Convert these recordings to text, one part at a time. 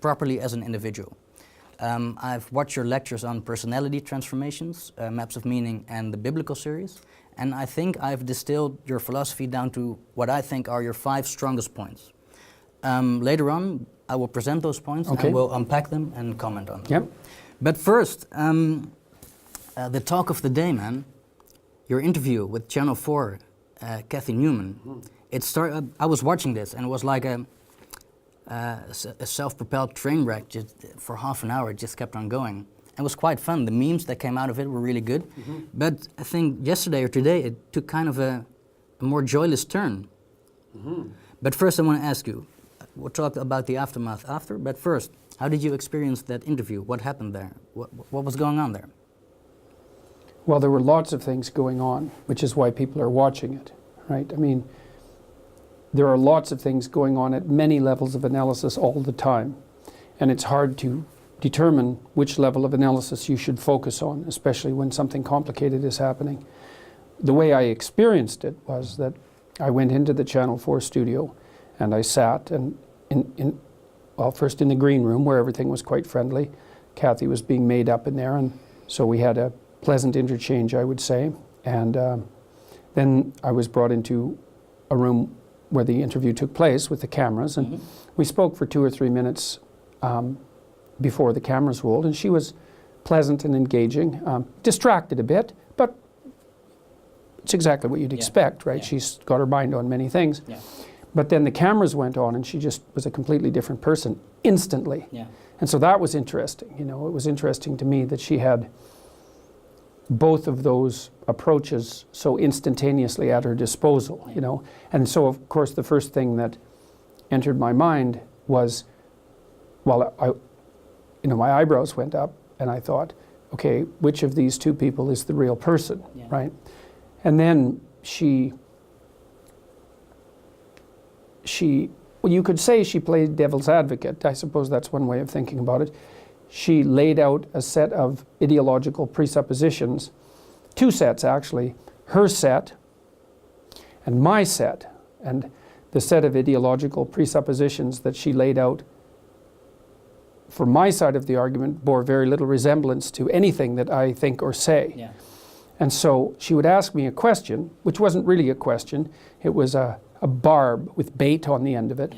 properly as an individual. I've watched your lectures on personality transformations, maps of meaning, and the biblical series, and I think I've distilled your philosophy down to what I think are your 5 strongest points. Later on, I will present those points and we'll unpack them and comment on them. Yep. But first, the talk of the day, man. Your interview with Channel 4, Cathy Newman. I was watching this, and it was like a self-propelled train wreck. Just for half an hour, it just kept on going. It was quite fun. The memes that came out of it were really good. But I think yesterday or today, it took kind of a more joyless turn. But first, I want to ask you. We'll talk about the aftermath after. But first, how did you experience that interview? What happened there? What was going on there? Well, there were lots of things going on, which is why people are watching it, right? I mean, there are lots of things going on at many levels of analysis all the time. And it's hard to determine which level of analysis you should focus on, especially when something complicated is happening. The way I experienced it was that I went into the Channel 4 studio and I sat and first in the green room where everything was quite friendly. Cathy was being made up in there, and so we had a pleasant interchange, I would say. And then I was brought into a room where the interview took place with the cameras, and we spoke for 2 or 3 minutes before the cameras rolled, and she was pleasant and engaging, distracted a bit, but it's exactly what you'd expect, right? She's got her mind on many things. But then the cameras went on, and she just was a completely different person instantly. And so that was interesting. You know, it was interesting to me that she had both of those approaches so instantaneously at her disposal, you know. And so, of course, the first thing that entered my mind was, well, my eyebrows went up, and I thought, okay, which of these 2 people is the real person, right? And then well, you could say she played devil's advocate. I suppose that's one way of thinking about it. She laid out a set of ideological presuppositions, 2 sets actually, her set and my set. And the set of ideological presuppositions that she laid out for my side of the argument bore very little resemblance to anything that I think or say. And so she would ask me a question, which wasn't really a question. It was a barb with bait on the end of it.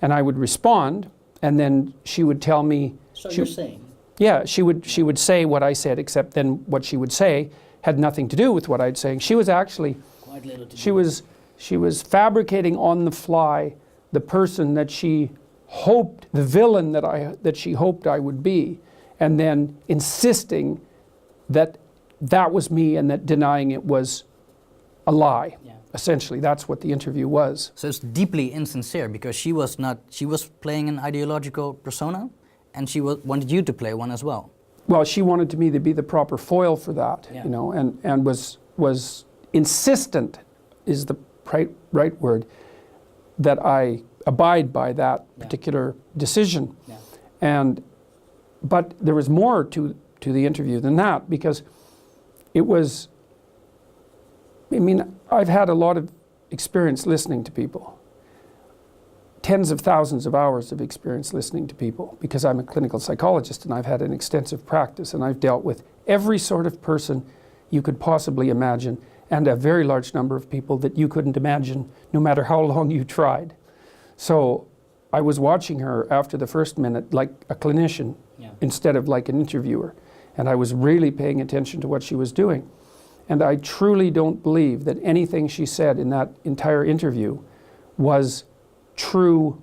And I would respond, and then she would tell me... So you're saying? Yeah, she would say what I said, except then what she would say had nothing to do with what I'd saying. She was actually... Quite little to do. She was fabricating on the fly the person that she hoped, the villain that she hoped I would be, and then insisting that that was me and that denying it was a lie. Essentially, that's what the interview was. So it's deeply insincere, because she was playing an ideological persona, and she wanted you to play one as well. Well, she wanted me to be the proper foil for that, you know, and was insistent, is the right word, that I abide by that particular decision. But there was more to the interview than that, because it was, I mean, I've had a lot of experience listening to people. Tens of thousands of hours of experience listening to people, because I'm a clinical psychologist and I've had an extensive practice, and I've dealt with every sort of person you could possibly imagine, and a very large number of people that you couldn't imagine no matter how long you tried. So I was watching her after the first minute like a clinician instead of like an interviewer, and I was really paying attention to what she was doing. And I truly don't believe that anything she said in that entire interview was true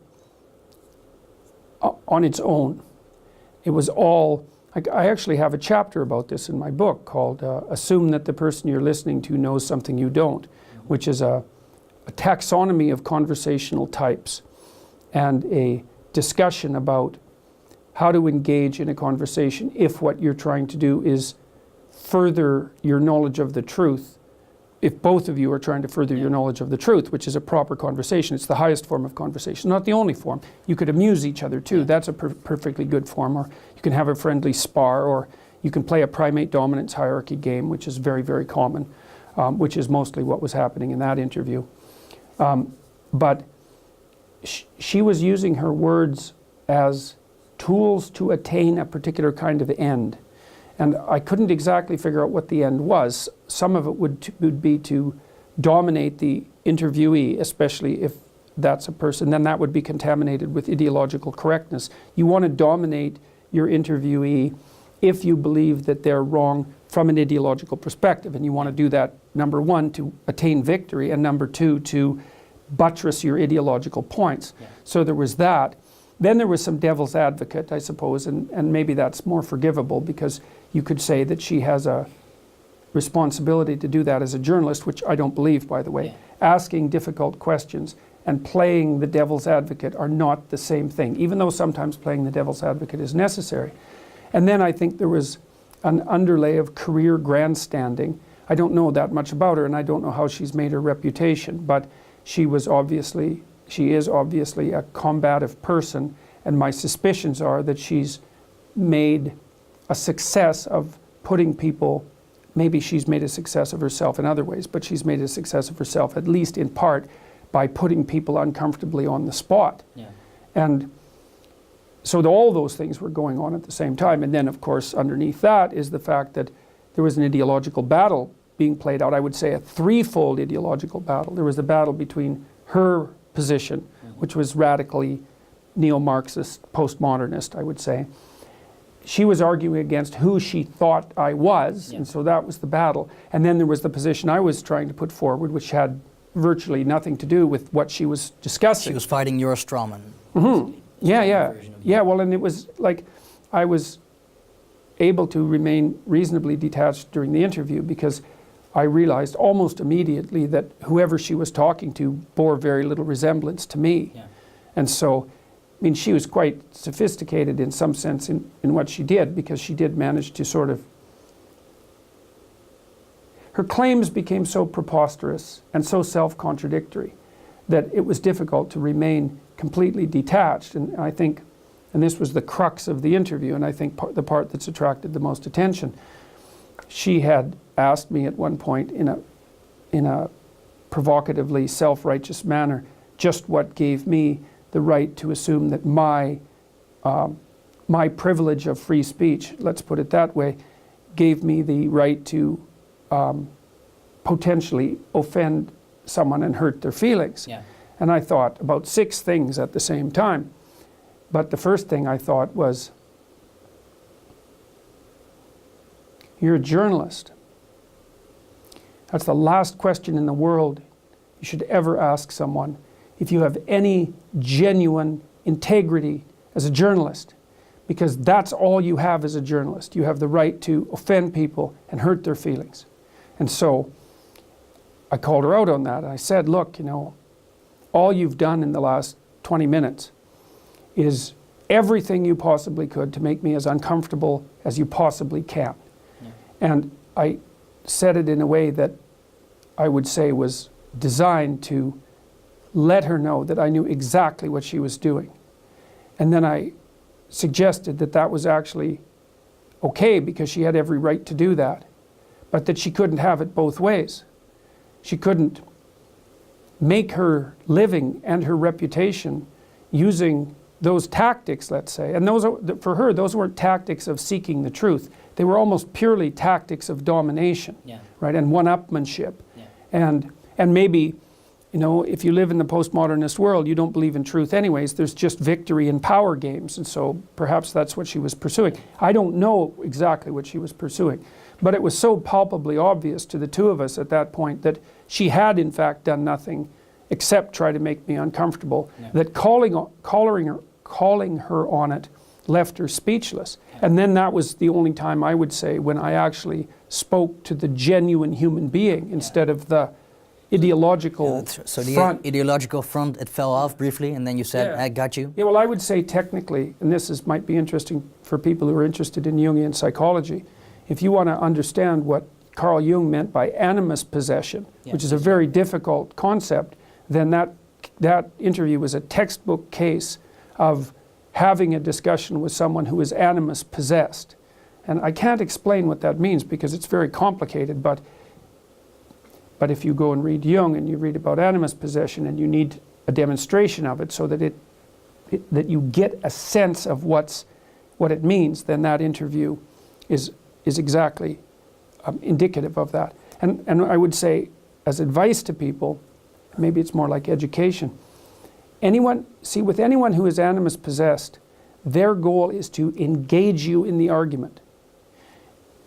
on its own. It was all, I actually have a chapter about this in my book called Assume That the Person You're Listening to Knows Something You Don't, which is a taxonomy of conversational types and a discussion about how to engage in a conversation if what you're trying to do is further your knowledge of the truth. If both of you are trying to further your knowledge of the truth, which is a proper conversation, it's the highest form of conversation, not the only form. You could amuse each other too, that's a perfectly good form, or you can have a friendly spar, or you can play a primate dominance hierarchy game, which is very, very common, which is mostly what was happening in that interview. But she was using her words as tools to attain a particular kind of end. And I couldn't exactly figure out what the end was. Some of it would be to dominate the interviewee, especially if that's a person, then that would be contaminated with ideological correctness. You want to dominate your interviewee if you believe that they're wrong from an ideological perspective. And you want to do that, number one, to attain victory, and number two, to buttress your ideological points. Yeah. So there was that. Then there was some devil's advocate, I suppose, and maybe that's more forgivable, because you could say that she has a responsibility to do that as a journalist, which I don't believe, by the way. Yeah. Asking difficult questions and playing the devil's advocate are not the same thing, even though sometimes playing the devil's advocate is necessary. And then I think there was an underlay of career grandstanding. I don't know that much about her, and I don't know how she's made her reputation, but she is obviously a combative person, and my suspicions are that she's made a success of putting people, maybe she's made a success of herself in other ways, but she's made a success of herself, at least in part, by putting people uncomfortably on the spot. Yeah. And so all those things were going on at the same time. And then, of course, underneath that is the fact that there was an ideological battle being played out. I would say a threefold ideological battle. There was the battle between her position, which was radically neo-Marxist, postmodernist, I would say. She was arguing against who she thought I was, and so that was the battle. And then there was the position I was trying to put forward, which had virtually nothing to do with what she was discussing. She was fighting your strawman. Mm-hmm. Yeah, well, and it was like I was able to remain reasonably detached during the interview, because I realized almost immediately that whoever she was talking to bore very little resemblance to me. Yeah. And so, I mean, she was quite sophisticated in some sense in what she did, because she did manage to sort of... Her claims became so preposterous and so self-contradictory that it was difficult to remain completely detached. And I think, and this was the crux of the interview, and I think the part that's attracted the most attention, she had asked me at one point in a provocatively self-righteous manner just what gave me the right to assume that my privilege of free speech, let's put it that way, gave me the right to potentially offend someone and hurt their feelings. Yeah. And I thought about 6 things at the same time. But the first thing I thought was, you're a journalist. That's the last question in the world you should ever ask someone if you have any genuine integrity as a journalist, because that's all you have as a journalist. You have the right to offend people and hurt their feelings. And so I called her out on that. I said, look, you know, all you've done in the last 20 minutes is everything you possibly could to make me as uncomfortable as you possibly can. Yeah. And I said it in a way that I would say was designed to let her know that I knew exactly what she was doing. And then I suggested that that was actually okay, because she had every right to do that, but that she couldn't have it both ways. She couldn't make her living and her reputation using those tactics, let's say. And those are, for her, those weren't tactics of seeking the truth. They were almost purely tactics of domination, right, and one-upmanship. Yeah. And maybe, you know, if you live in the postmodernist world, you don't believe in truth anyways. There's just victory and power games, and so perhaps that's what she was pursuing. I don't know exactly what she was pursuing, but it was so palpably obvious to the two of us at that point that she had in fact done nothing except try to make me uncomfortable, that calling her on it left her speechless. And then that was the only time, I would say, when I actually spoke to the genuine human being instead of the ideological so the front. Ideological front, it fell off briefly, and then you said, I got you? Yeah, well, I would say technically, and this might be interesting for people who are interested in Jungian psychology, if you want to understand what Carl Jung meant by animus possession, which is a very difficult concept, then that interview was a textbook case of having a discussion with someone who is animus possessed. And I can't explain what that means because it's very complicated, but if you go and read Jung and you read about animus possession and you need a demonstration of it so that it that you get a sense of what it means, then that interview is exactly indicative of that. And I would say, as advice to people, maybe it's more like education. With anyone who is animus possessed, their goal is to engage you in the argument.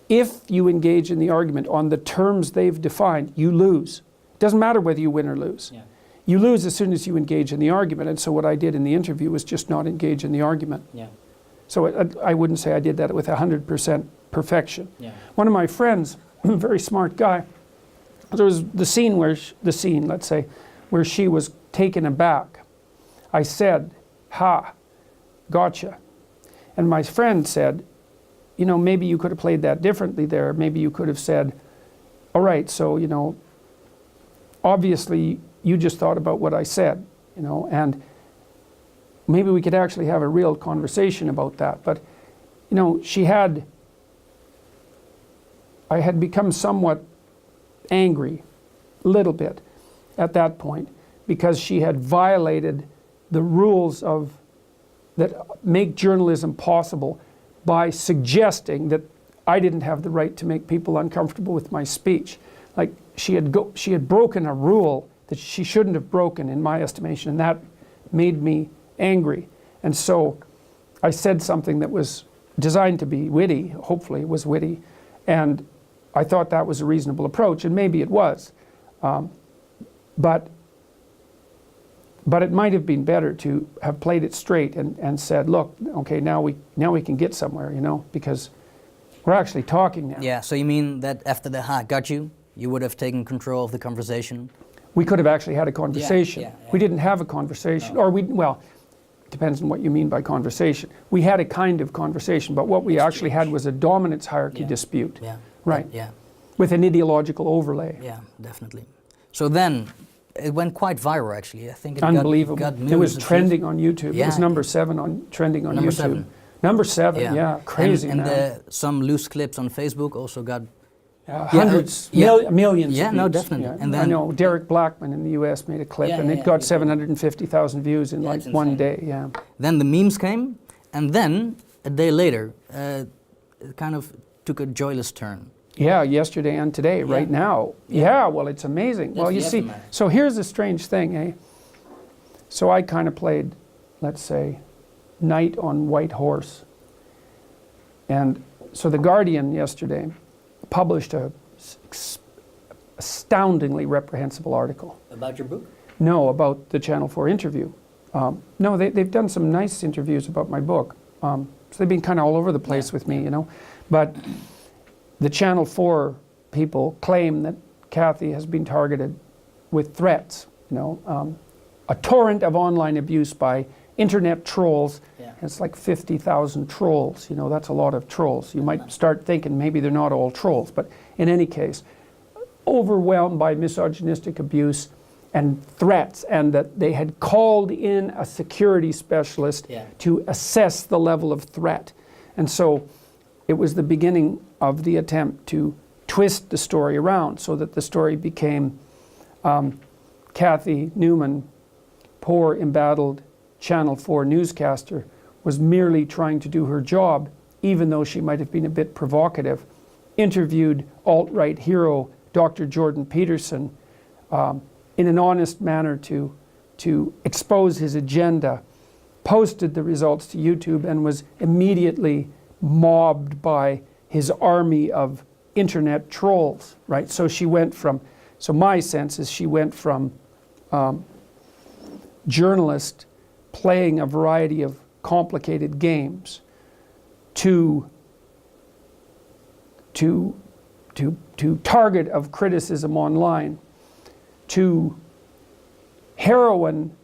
If you engage in the argument on the terms they've defined, you lose. It doesn't matter whether you win or lose. Yeah. You lose as soon as you engage in the argument. And so what I did in the interview was just not engage in the argument. Yeah. So I wouldn't say I did that with 100% perfection. Yeah. One of my friends, a very smart guy, there was the scene, let's say, where she was taken aback. I said, "Ha, gotcha." And my friend said, "You know, maybe you could have played that differently there. Maybe you could have said, all right, so, you know, obviously you just thought about what I said, you know, and maybe we could actually have a real conversation about that." But, you know, I had become somewhat angry, a little bit, at that point, because she had violated the rules that make journalism possible by suggesting that I didn't have the right to make people uncomfortable with my speech. Like, she had broken a rule that she shouldn't have broken, in my estimation, and that made me angry. And so I said something that was designed to be witty, hopefully it was witty, and I thought that was a reasonable approach, and maybe it was. But it might have been better to have played it straight and said, look, okay, now we can get somewhere, you know, because we're actually talking now. Yeah, so you mean that after the "ha, got you," you would have taken control of the conversation? We could have actually had a conversation. Yeah. We didn't have a conversation. No. Well, it depends on what you mean by conversation. We had a kind of conversation, but what we actually had was a dominance hierarchy dispute. Yeah. Right. Yeah. With an ideological overlay. Yeah, definitely. So then, it went quite viral, actually. I think it unbelievable. got it was trending on YouTube. Yeah. It was number 7 trending on number YouTube. 7. Number 7, yeah, crazy. And some loose clips on Facebook also got hundreds, millions. Yeah, of views. no, definitely. Yeah. And then I know Derek Blackman in the US made a clip, and it got 750,000 views in like one day. Yeah. Then the memes came, and then a day later, it kind of took a joyless turn. Yeah, yesterday and today, right now. Yeah, well, it's amazing. Well, you see, so here's the strange thing, eh? So I kind of played, let's say, knight on white horse. And so The Guardian yesterday published a astoundingly reprehensible article. About your book? No, about the Channel 4 interview. No, they've done some nice interviews about my book. So they've been kind of all over the place with me, you know. But the Channel 4 people claim that Cathy has been targeted with threats, you know, a torrent of online abuse by internet trolls. Yeah. It's like 50,000 trolls, you know, that's a lot of trolls. You might start thinking maybe they're not all trolls, but in any case, overwhelmed by misogynistic abuse and threats, and that they had called in a security specialist to assess the level of threat. And so it was the beginning of the attempt to twist the story around so that the story became Cathy Newman, poor, embattled Channel 4 newscaster, was merely trying to do her job, even though she might have been a bit provocative, interviewed alt-right hero Dr. Jordan Peterson in an honest manner to expose his agenda, posted the results to YouTube, and was immediately mobbed by his army of internet trolls, right? So she went from, so my sense is she went from journalist playing a variety of complicated games to target of criticism online, to heroine,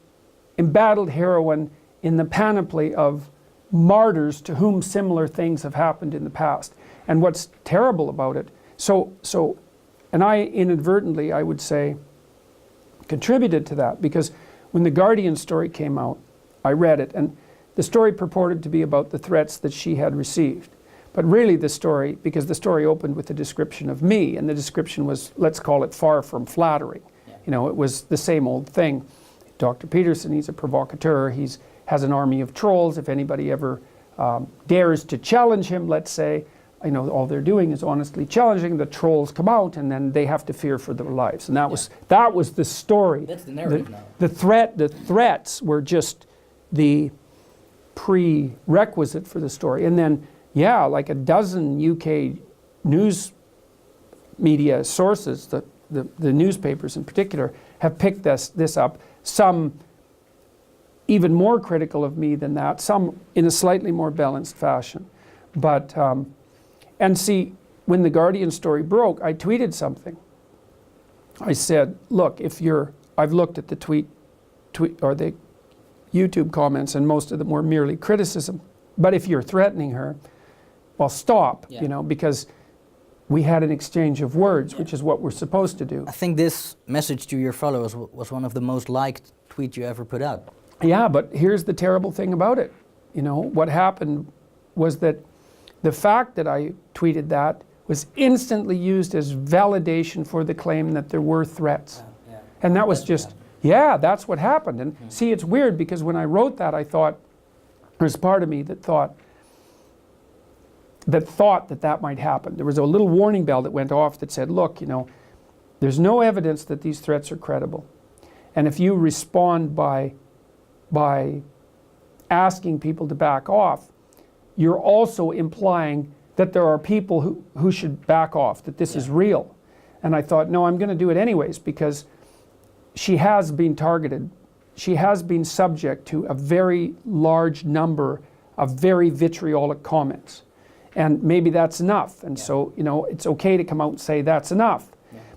embattled heroine in the panoply of martyrs to whom similar things have happened in the past. And what's terrible about it, and I inadvertently, I would say, contributed to that, because when the Guardian story came out, I read it, and the story purported to be about the threats that she had received. But really the story, because the story opened with a description of me, and the description was, let's call it, far from flattering. Yeah. You know, it was the same old thing. Dr. Peterson, he's a provocateur, he's has an army of trolls. If anybody ever dares to challenge him, let's say, you know, all they're doing is honestly challenging. The trolls come out, and then they have to fear for their lives. And that was the story. That's the narrative now. The threats were just the prerequisite for the story. And then, yeah, like a dozen UK news media sources, the newspapers in particular, have picked this up. Some even more critical of me than that, some in a slightly more balanced fashion. But, and see, when the Guardian story broke, I tweeted something. I said, look, I've looked at the tweet or the YouTube comments, and most of them were merely criticism. But if you're threatening her, well, stop, you know, because we had an exchange of words, which is what we're supposed to do. I think this message to your followers was one of the most liked tweets you ever put out. Yeah, but here's the terrible thing about it. You know, what happened was that the fact that I tweeted that was instantly used as validation for the claim that there were threats. And that was just, that's what happened. And see, it's weird because when I wrote that, I thought, there's part of me that thought that might happen. There was a little warning bell that went off that said, look, you know, there's no evidence that these threats are credible. And if you respond by asking people to back off, you're also implying that there are people who should back off, that this is real. And I thought, no, I'm going to do it anyways, because she has been targeted. She has been subject to a very large number of very vitriolic comments. And maybe that's enough. And so, you know, it's okay to come out and say that's enough.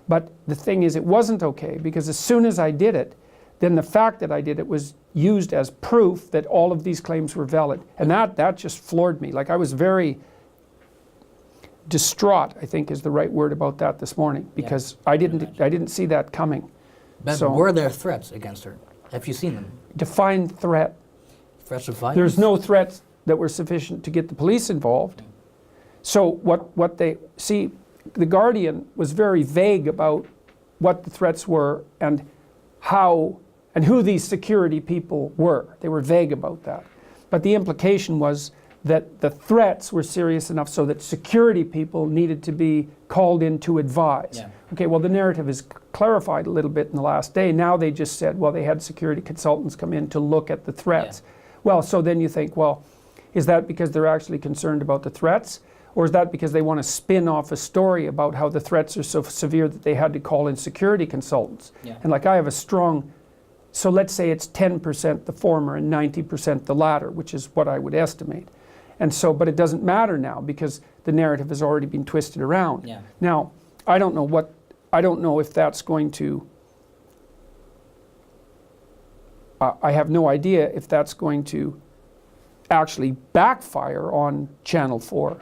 But the thing is, it wasn't okay, because as soon as I did it, then the fact that I did it was used as proof that all of these claims were valid. And that just floored me. Like, I was very distraught, I think is the right word about that this morning, because I didn't see that coming. But were there threats against her? Have you seen them? Define threat. Threats of violence? There's no threats that were sufficient to get the police involved. So what they see, the Guardian was very vague about what the threats were and how and who these security people were. They were vague about that. But the implication was that the threats were serious enough so that security people needed to be called in to advise. Okay, well, the narrative is clarified a little bit in the last day. Now they just said, well, they had security consultants come in to look at the threats. Well, so then you think, well, is that because they're actually concerned about the threats? Or is that because they want to spin off a story about how the threats are so severe that they had to call in security consultants? And like, I have a strong, so let's say it's 10% the former and 90% the latter, which is what I would estimate. And so, but it doesn't matter now because the narrative has already been twisted around. Now, I don't know if that's going to, I have no idea if that's going to actually backfire on Channel 4,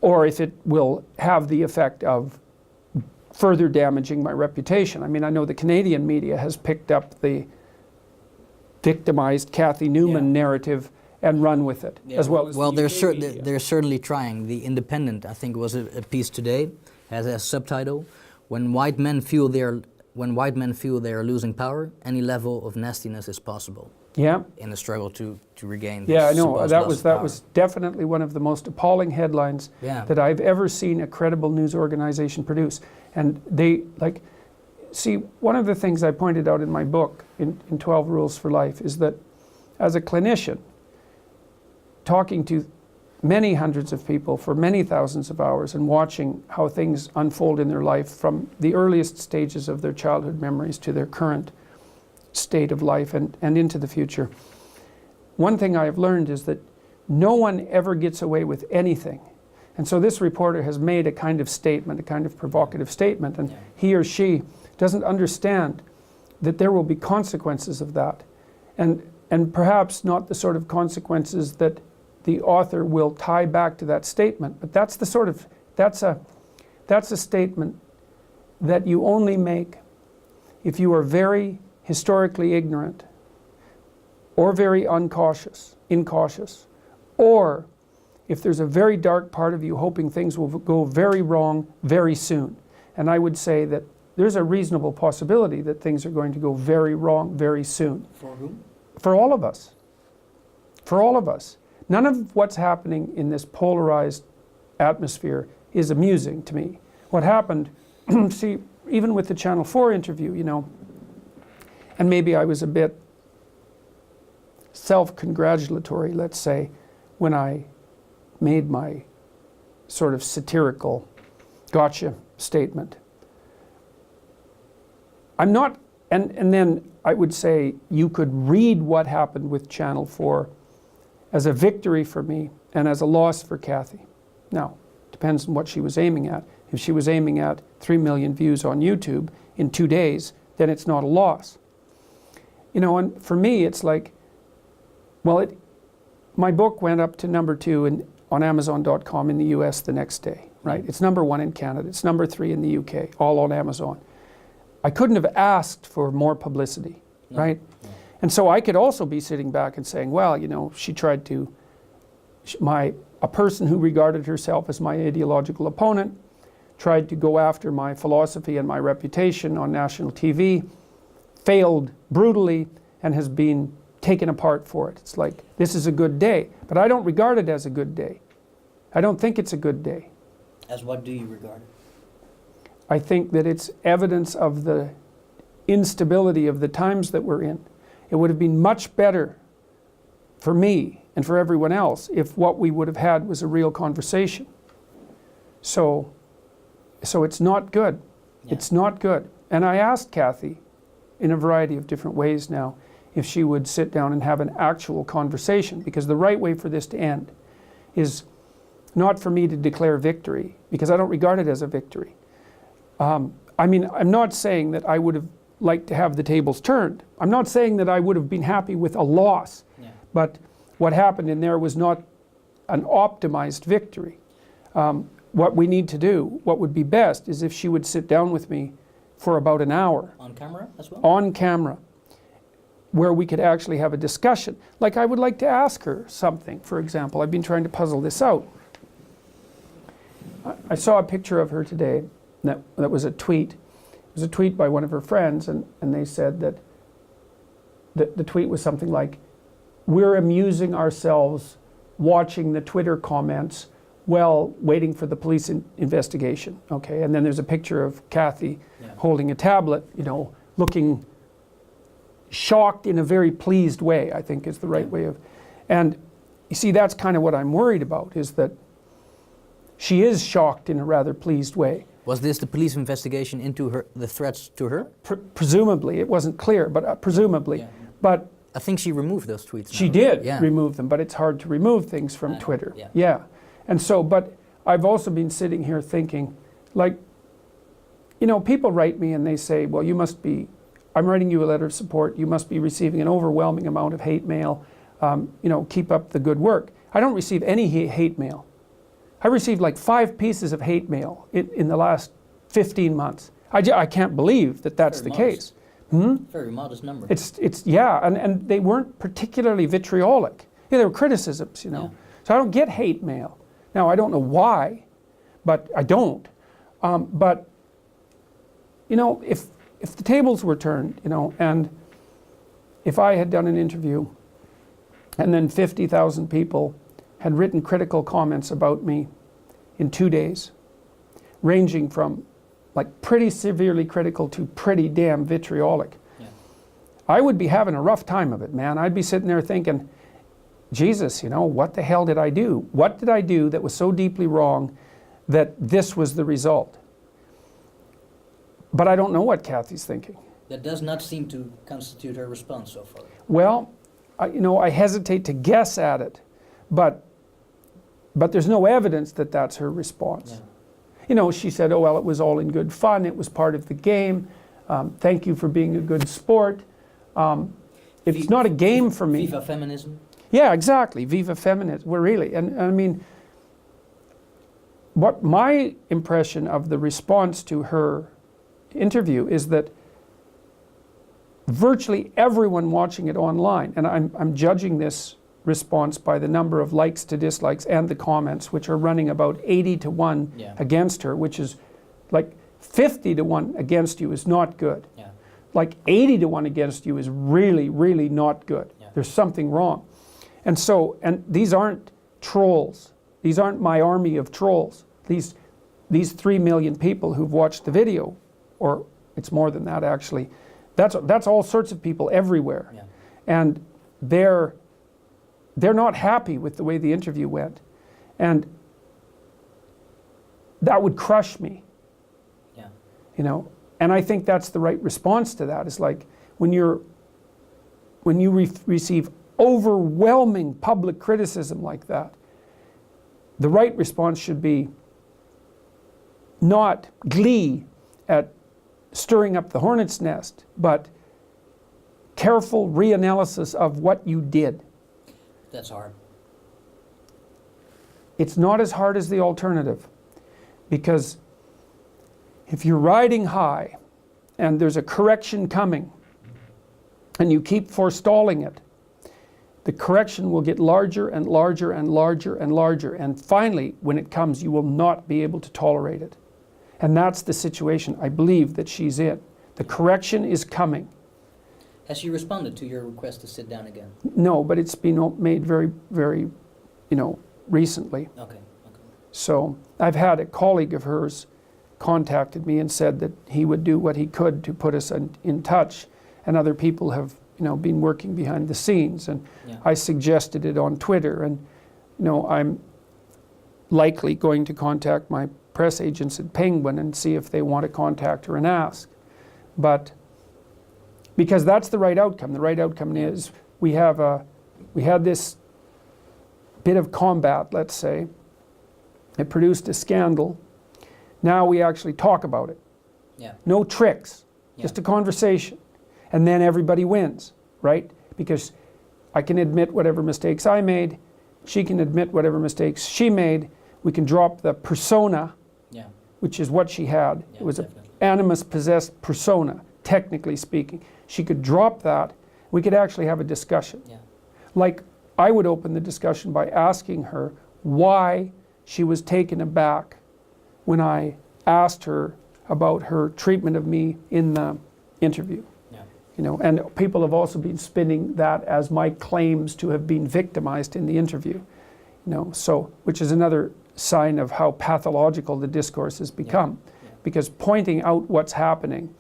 or if it will have the effect of further damaging my reputation. I mean, I know the Canadian media has picked up the victimized Cathy Newman narrative and run with it as well. Well, they're certainly trying. The Independent, I think, was a piece today, has a subtitle: "When white men feel they are losing power, any level of nastiness is possible." In the struggle to regain. I know that was definitely one of the most appalling headlines that I've ever seen a credible news organization produce. And they see, one of the things I pointed out in my book in 12 Rules for Life is that as a clinician, talking to many hundreds of people for many thousands of hours and watching how things unfold in their life from the earliest stages of their childhood memories to their current state of life and into the future. One thing I have learned is that no one ever gets away with anything. And so this reporter has made a kind of statement, a kind of provocative statement, and he or she doesn't understand that there will be consequences of that. And perhaps not the sort of consequences that the author will tie back to that statement, but that's a statement that you only make if you are very historically ignorant or very incautious, or if there's a very dark part of you hoping things will go very wrong very soon. And I would say that there's a reasonable possibility that things are going to go very wrong very soon. For whom? For all of us. for all of us. None of what's happening in this polarized atmosphere is amusing to me. What happened, see, even with the Channel 4 interview, you know, and maybe I was a bit self-congratulatory, let's say, when I made my sort of satirical gotcha statement. I'm not, and then I would say you could read what happened with Channel 4 as a victory for me and as a loss for Cathy. Now, depends on what she was aiming at. If she was aiming at 3 million views on YouTube in 2 days, then it's not a loss. You know, and for me, it's like, well, my book went up to number 2 on Amazon.com in the US the next day, right? It's number 1 in Canada. It's number 3 in the UK, all on Amazon. I couldn't have asked for more publicity, right? No. And so I could also be sitting back and saying, well, you know, she tried to, a person who regarded herself as my ideological opponent tried to go after my philosophy and my reputation on national TV, failed brutally, and has been taken apart for it. It's like, this is a good day, but I don't regard it as a good day. I don't think it's a good day. As what do you regard it? I think that it's evidence of the instability of the times that we're in. It would have been much better for me and for everyone else if what we would have had was a real conversation. So it's not good. Yeah. It's not good. And I asked Cathy in a variety of different ways now if she would sit down and have an actual conversation, because the right way for this to end is not for me to declare victory, because I don't regard it as a victory. I mean, I'm not saying that I would have liked to have the tables turned. I'm not saying that I would have been happy with a loss, yeah. But what happened in there was not an optimized victory. What we need to do, what would be best, is if she would sit down with me for about an hour. On camera as well? On camera, where we could actually have a discussion. Like, I would like to ask her something, for example. I've been trying to puzzle this out. I saw a picture of her today that was a tweet. It was a tweet by one of her friends, and they said that the tweet was something like, we're amusing ourselves watching the Twitter comments while waiting for the police investigation. Okay, and then there's a picture of Cathy holding a tablet, you know, looking shocked in a very pleased way, I think is the right way of, and you see, that's kind of what I'm worried about, is that she is shocked in a rather pleased way. Was this the police investigation into the threats to her? Presumably, it wasn't clear, but presumably. Yeah. But I think she removed those tweets. She did remove them, but it's hard to remove things from Twitter. Yeah. And so, but I've also been sitting here thinking, like, you know, people write me and they say, well, you must be, I'm writing you a letter of support, you must be receiving an overwhelming amount of hate mail, you know, keep up the good work. I don't receive any hate mail. I received like 5 pieces of hate mail in the last 15 months. I can't believe that that's the case. Very modest number. Yeah, and they weren't particularly vitriolic. Yeah, they were criticisms, you know. Yeah. So I don't get hate mail. Now, I don't know why, but I don't. But, you know, if the tables were turned, you know, and if I had done an interview and then 50,000 people had written critical comments about me in 2 days, ranging from like pretty severely critical to pretty damn vitriolic, I would be having a rough time of it, man. I'd be sitting there thinking, Jesus, you know, what the hell did I do? What did I do that was so deeply wrong that this was the result? But I don't know what Cathy's thinking. That does not seem to constitute her response so far. Well, you know, I hesitate to guess at it, but there's no evidence that that's her response. Yeah. You know, she said, oh, well, it was all in good fun. It was part of the game. Thank you for being a good sport. It's not a game for me. Viva feminism? Yeah, exactly. Viva feminism. We're really, and I mean, what my impression of the response to her interview is that virtually everyone watching it online, and I'm judging this response by the number of likes to dislikes and the comments, which are running about 80-1 against her, which is like 50-1 against you is not good. Yeah. Like 80-1 against you is really, really not good. Yeah. There's something wrong. And so, and these aren't trolls. These aren't my army of trolls. These 3 million people who've watched the video, or it's more than that actually, that's all sorts of people everywhere. Yeah. And they're not happy with the way the interview went. And that would crush me. Yeah. You know, and I think that's the right response to that. Is like when you receive overwhelming public criticism like that, the right response should be not glee at stirring up the hornet's nest, but careful reanalysis of what you did. That's hard. It's not as hard as the alternative, because if you're riding high and there's a correction coming and you keep forestalling it, the correction will get larger and larger and larger and larger, and finally when it comes you will not be able to tolerate it. And that's the situation I believe that she's in. The correction is coming. Has she responded to your request to sit down again? No, but it's been made very, very, recently. Okay. So I've had a colleague of hers contacted me and said that he would do what he could to put us in touch, and other people have been working behind the scenes, and Yeah. I suggested it on Twitter, and I'm likely going to contact my press agents at Penguin and see if they want to contact her and ask. But because that's the right outcome. The right outcome is we had this bit of combat, let's say. It produced a scandal. Now we actually talk about it. Yeah. No tricks, Yeah. just a conversation. And then everybody wins, right? Because I can admit whatever mistakes I made, she can admit whatever mistakes she made. We can drop the persona, Yeah. which is what she had. Yeah, It was an definitely. animus-possessed persona, technically speaking. She could drop that. We could actually have a discussion. Yeah. Like, I would open the discussion by asking her why she was taken aback when I asked her about her treatment of me in the interview. Yeah. And people have also been spinning that as my claims to have been victimized in the interview. So, which is another sign of how pathological the discourse has become. Yeah. Because pointing out what's happening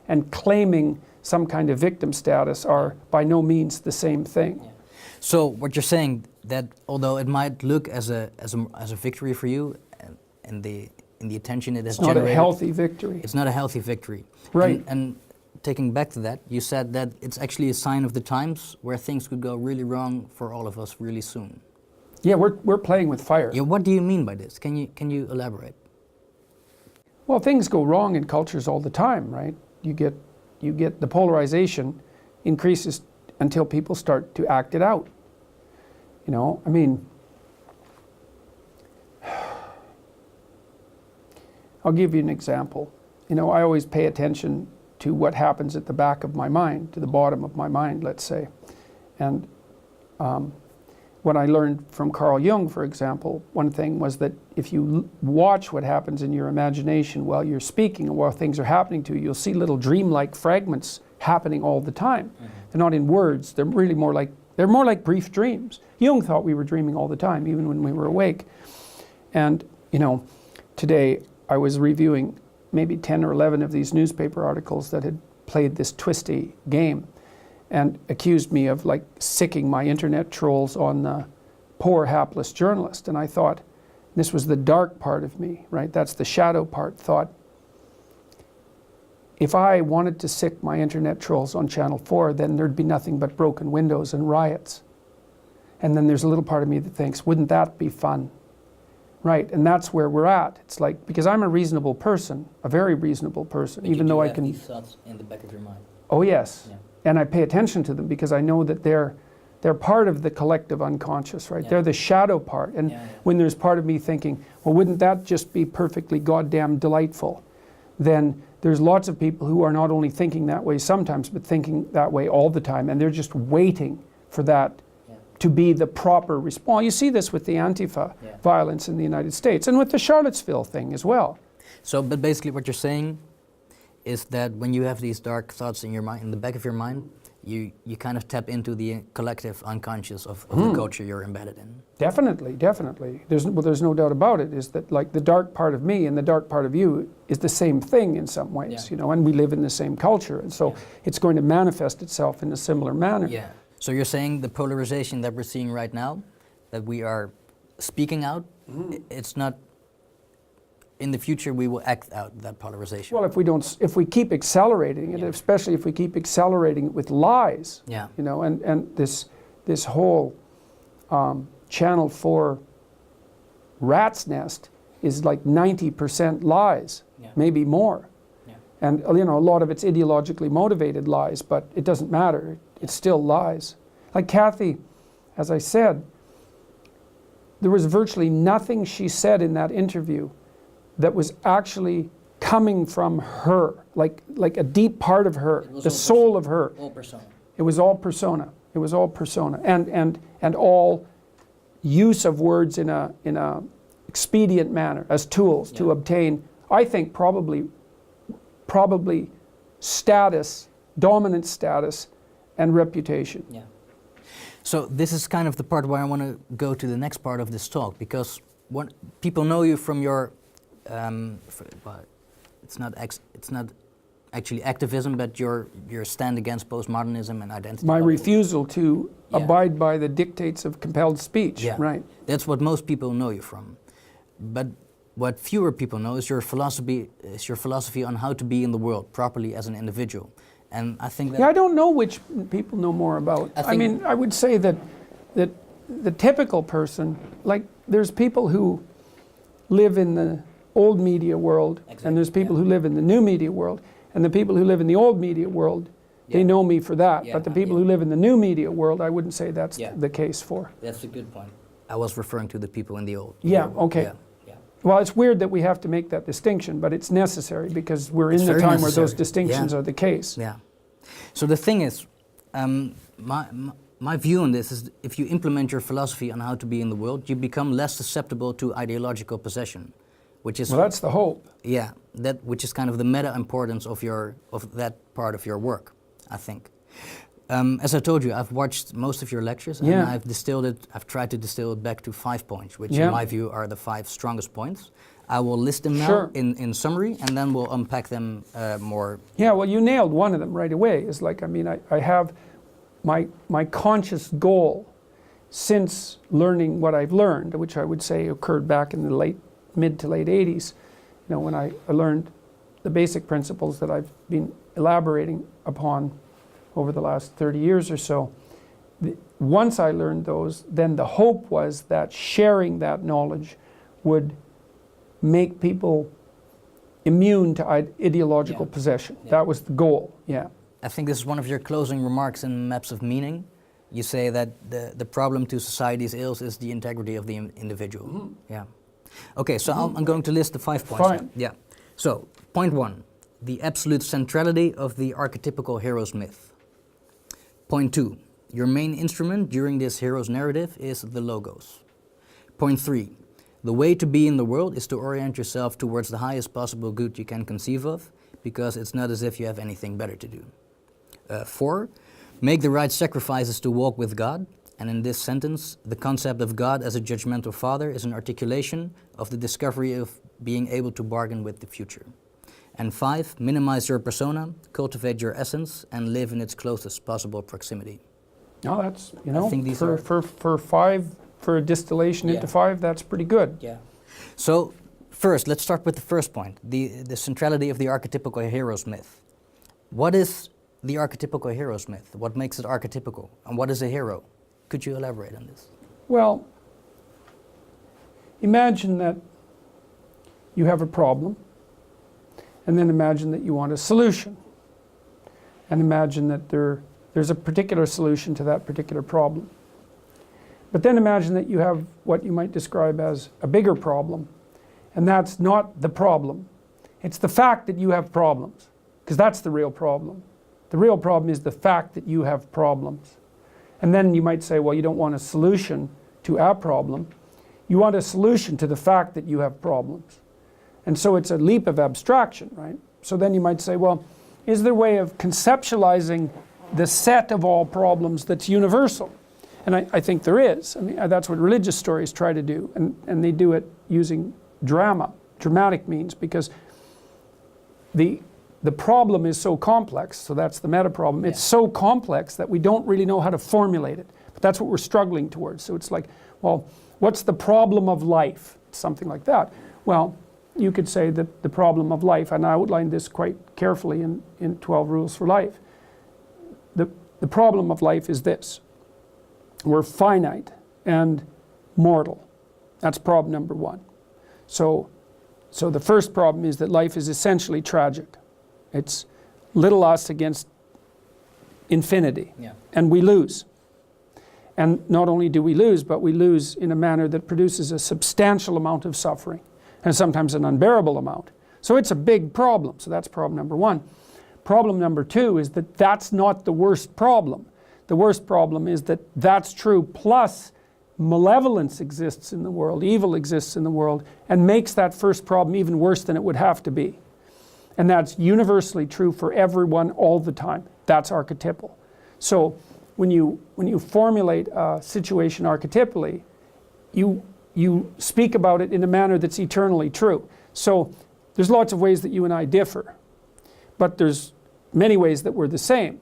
and claiming some kind of victim status are by no means the same thing. Yeah. So what you're saying, that although it might look as a victory for you, and the attention it has It's not generated, a healthy victory. it's not a healthy victory. Right. And taking back to that, you said that it's actually a sign of the times where things could go really wrong for all of us really soon. Yeah, we're playing with fire. Yeah, what do you mean by this? Can you elaborate? Well, things go wrong in cultures all the time, right? You get the polarization increases until people start to act it out. I mean, I'll give you an example. I always pay attention to what happens at the back of my mind, to the bottom of my mind, let's say. And what I learned from Carl Jung, for example, one thing was that if you watch what happens in your imagination while you're speaking and while things are happening to you, you'll see little dreamlike fragments happening all the time. Mm-hmm. They're not in words, they're really more like brief dreams. Jung thought we were dreaming all the time, even when we were awake. And, today I was reviewing maybe 10 or 11 of these newspaper articles that had played this twisty game and accused me of sicking my internet trolls on the poor hapless journalist. And I thought, this was the dark part of me, right? That's the shadow part. Thought, if I wanted to sick my internet trolls on Channel 4, then there'd be nothing but broken windows and riots. And then there's a little part of me that thinks, wouldn't that be fun? Right, and that's where we're at. It's like, because I'm a reasonable person, a very reasonable person, But even you though do I have can... these thoughts in the back of your mind. Oh yes, Yeah. and I pay attention to them because I know that they're part of the collective unconscious, right? Yeah. They're the shadow part. And Yeah, yeah. when there's part of me thinking, well, wouldn't that just be perfectly goddamn delightful? Then there's lots of people who are not only thinking that way sometimes, but thinking that way all the time, and they're just waiting for that to be the proper response. You see this with the Antifa violence in the United States and with the Charlottesville thing as well. So, but basically what you're saying is that when you have these dark thoughts in your mind, in the back of your mind, you kind of tap into the collective unconscious of the culture you're embedded in. Definitely, definitely. There's no doubt about it, is that like the dark part of me and the dark part of you is the same thing in some ways, Yeah. you know, and we live in the same culture, and so it's going to manifest itself in a similar manner. Yeah. So you're saying the polarization that we're seeing right now, that we are speaking out, it's not, in the future we will act out that polarization. Well, if we keep accelerating it, Yeah. especially if we keep accelerating it with lies, Yeah. you know, and this whole Channel 4 rat's nest is like 90% lies, Yeah. maybe more. Yeah. And you know, a lot of it's ideologically motivated lies, but it doesn't matter. It's still lies. Like Cathy, as I said, there was virtually nothing she said in that interview that was actually coming from her, like a deep part of her, It was the all soul of her. All persona. It was all persona. It was all persona, and all use of words in a expedient manner as tools to Yeah. obtain, I think, probably status, dominant status, and reputation. Yeah. So this is kind of the part where I want to go to the next part of this talk, because when people know you from your, well, it's not actually activism, but your stand against postmodernism and identity. My politics. refusal to Yeah. abide by the dictates of compelled speech. Yeah. Right. That's what most people know you from. But what fewer people know is your philosophy on how to be in the world properly as an individual. And I think that Yeah, I don't know which people know more about. I I think- mean, I would say that the typical person, like there's people who live in the old media world, Exactly, and there's people yeah. who live in the new media world, and the people who live in the old media world, they Yeah. know me for that. Yeah, But the people yeah. who live in the new media world, I wouldn't say that's Yeah. the case for. that's a good point. I was referring to the people in the old. Yeah, world. okay. Yeah, yeah. Well, it's weird that we have to make that distinction, but it's necessary because we're It's in the very time where those necessary. distinctions Yeah. are the case. Yeah. So the thing is, my view on this is, if you implement your philosophy on how to be in the world, you become less susceptible to ideological possession, which is Well, that's the hope. yeah, which is kind of the meta importance of that part of your work, I think. As I told you, I've watched most of your lectures, and Yeah. I've tried to distill it back to 5 points, which Yeah. in my view are the 5 strongest points. I will list them now Sure. in summary, and then we'll unpack them more. Yeah, well, you nailed one of them right away. It's like, I mean, I have my conscious goal since learning what I've learned, which I would say occurred back in the mid to late 80s, you know, when I learned the basic principles that I've been elaborating upon over the last 30 years or so. Once I learned those, then the hope was that sharing that knowledge would make people immune to ideological Yeah. possession. Yeah. That was the goal, yeah. I think this is one of your closing remarks in Maps of Meaning. You say that the problem to society's ills is the integrity of the individual. Yeah. Okay, so I'm going to list the 5 points. Fine. now. Yeah. So, point 1, the absolute centrality of the archetypical hero's myth. Point 2, your main instrument during this hero's narrative is the logos. Point 3, the way to be in the world is to orient yourself towards the highest possible good you can conceive of, because it's not as if you have anything better to do. 4, make the right sacrifices to walk with God. And in this sentence, the concept of God as a judgmental father is an articulation of the discovery of being able to bargain with the future. And 5, minimize your persona, cultivate your essence, and live in its closest possible proximity. No, that's, you know, think these for a distillation into Yeah. 5, that's pretty good. Yeah. So, first, let's start with the first point, the centrality of the archetypical hero's myth. What is the archetypical hero's myth? What makes it archetypical? And what is a hero? Could you elaborate on this? Well, imagine that you have a problem, and then imagine that you want a solution. And imagine that there's a particular solution to that particular problem. But then imagine that you have what you might describe as a bigger problem, and that's not the problem. It's the fact that you have problems, because that's the real problem. The real problem is the fact that you have problems. And then you might say, well, you don't want a solution to our problem. You want a solution to the fact that you have problems. And so it's a leap of abstraction, right? So then you might say, well, is there a way of conceptualizing the set of all problems that's universal. And I think there is. I mean, that's what religious stories try to do. And they do it using dramatic means, because the problem is so complex, so that's the meta problem. It's so complex that we don't really know how to formulate it. But that's what we're struggling towards. So it's like, well, what's the problem of life? Something like that. Well, you could say that the problem of life, and I outlined this quite carefully in 12 Rules for Life. The problem of life is this. We're finite and mortal. That's problem number one. So the first problem is that life is essentially tragic. It's little us against infinity. Yeah. And we lose. And not only do we lose, but we lose in a manner that produces a substantial amount of suffering, and sometimes an unbearable amount. So it's a big problem. So that's problem number one. Problem number two is that that's not the worst problem. The worst problem is that that's true, plus malevolence exists in the world, evil exists in the world, and makes that first problem even worse than it would have to be. And that's universally true for everyone all the time. That's archetypal. So when you formulate a situation archetypally, you speak about it in a manner that's eternally true. So there's lots of ways that you and I differ, but there's many ways that we're the same.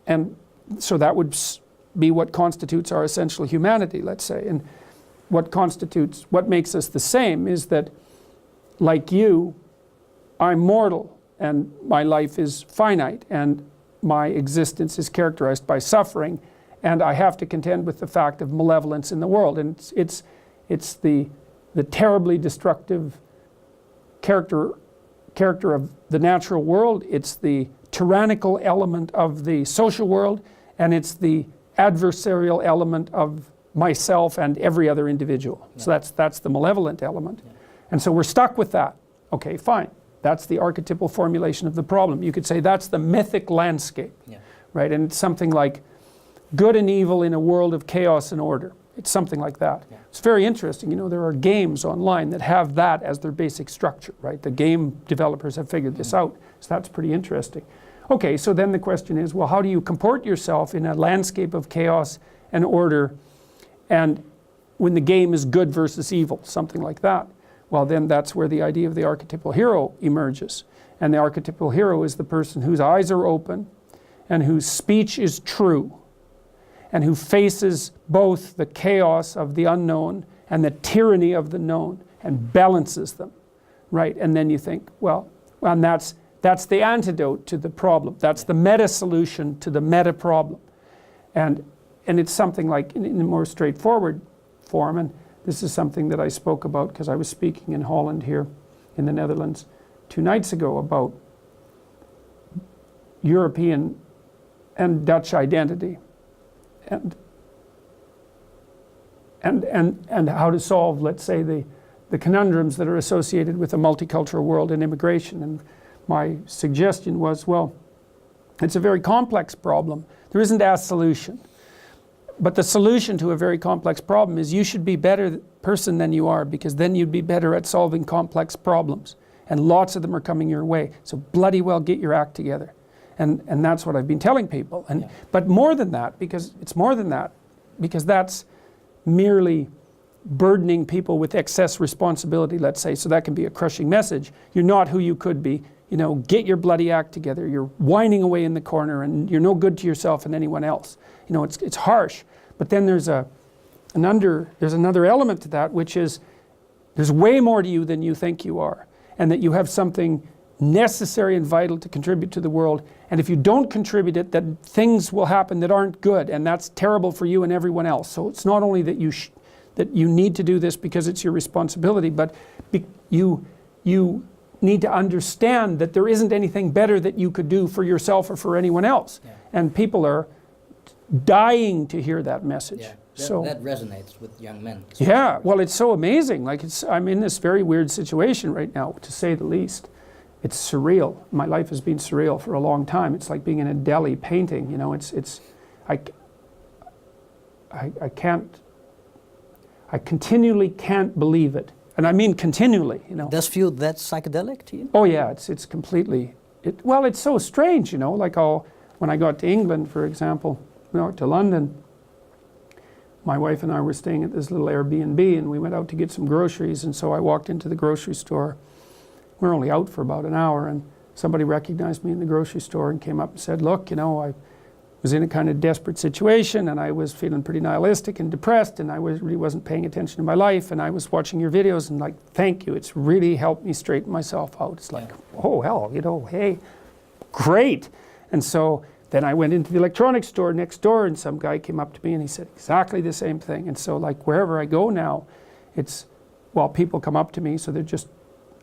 And so that would be what constitutes our essential humanity, let's say. And what makes us the same is that, like you, I'm mortal, and my life is finite, and my existence is characterized by suffering, and I have to contend with the fact of malevolence in the world. And it's the terribly destructive character of the natural world. It's the tyrannical element of the social world, and it's the adversarial element of myself and every other individual. Yeah. So that's the malevolent element. Yeah. And so we're stuck with that. Okay, fine. That's the archetypal formulation of the problem. You could say that's the mythic landscape, right? And it's something like good and evil in a world of chaos and order. It's something like that. Yeah. It's very interesting. You know, there are games online that have that as their basic structure, right? The game developers have figured this out. So that's pretty interesting. Okay, so then the question is, well, how do you comport yourself in a landscape of chaos and order, and when the game is good versus evil, something like that? Well, then that's where the idea of the archetypal hero emerges. And the archetypal hero is the person whose eyes are open and whose speech is true, and who faces both the chaos of the unknown and the tyranny of the known and balances them, right? And then you think, well, and that's the antidote to the problem. That's the meta solution to the meta problem. And it's something like in a more straightforward form, and this is something that I spoke about because I was speaking in Holland here in the Netherlands 2 nights ago about European and Dutch identity and how to solve, let's say, the conundrums that are associated with a multicultural world and immigration. And my suggestion was, well, it's a very complex problem. There isn't a solution. But the solution to a very complex problem is you should be a better person than you are, because then you'd be better at solving complex problems. And lots of them are coming your way. So bloody well get your act together. And that's what I've been telling people. But more than that, because it's more than that, because that's merely burdening people with excess responsibility, let's say, so that can be a crushing message. You're not who you could be. You know, get your bloody act together. You're whining away in the corner, and you're no good to yourself and anyone else. You know, it's harsh. But then there's another element to that, which is there's way more to you than you think you are, and that you have something necessary and vital to contribute to the world. And if you don't contribute it, then things will happen that aren't good, and that's terrible for you and everyone else. So it's not only that you need to do this because it's your responsibility, but you need to understand that there isn't anything better that you could do for yourself or for anyone else. Yeah. And people are dying to hear that message. Yeah. So that resonates with young men. Especially. Yeah, well, it's so amazing. Like I'm in this very weird situation right now, to say the least. It's surreal. My life has been surreal for a long time. It's like being in a Delhi painting. You know, I continually can't believe it. And I mean continually, you know. Does feel that psychedelic to you? Oh yeah, it's completely, well, it's so strange, you know, like when I got to England, for example, to London, my wife and I were staying at this little Airbnb, and we went out to get some groceries, and so I walked into the grocery store. We were only out for about an hour, and somebody recognized me in the grocery store and came up and said, look, I was in a kind of desperate situation, and I was feeling pretty nihilistic and depressed, and I really wasn't paying attention to my life, and I was watching your videos, and thank you, it's really helped me straighten myself out. It's like, oh hell, hey, great. And so then I went into the electronics store next door, and some guy came up to me and he said exactly the same thing. And so wherever I go now, people come up to me, so they're just,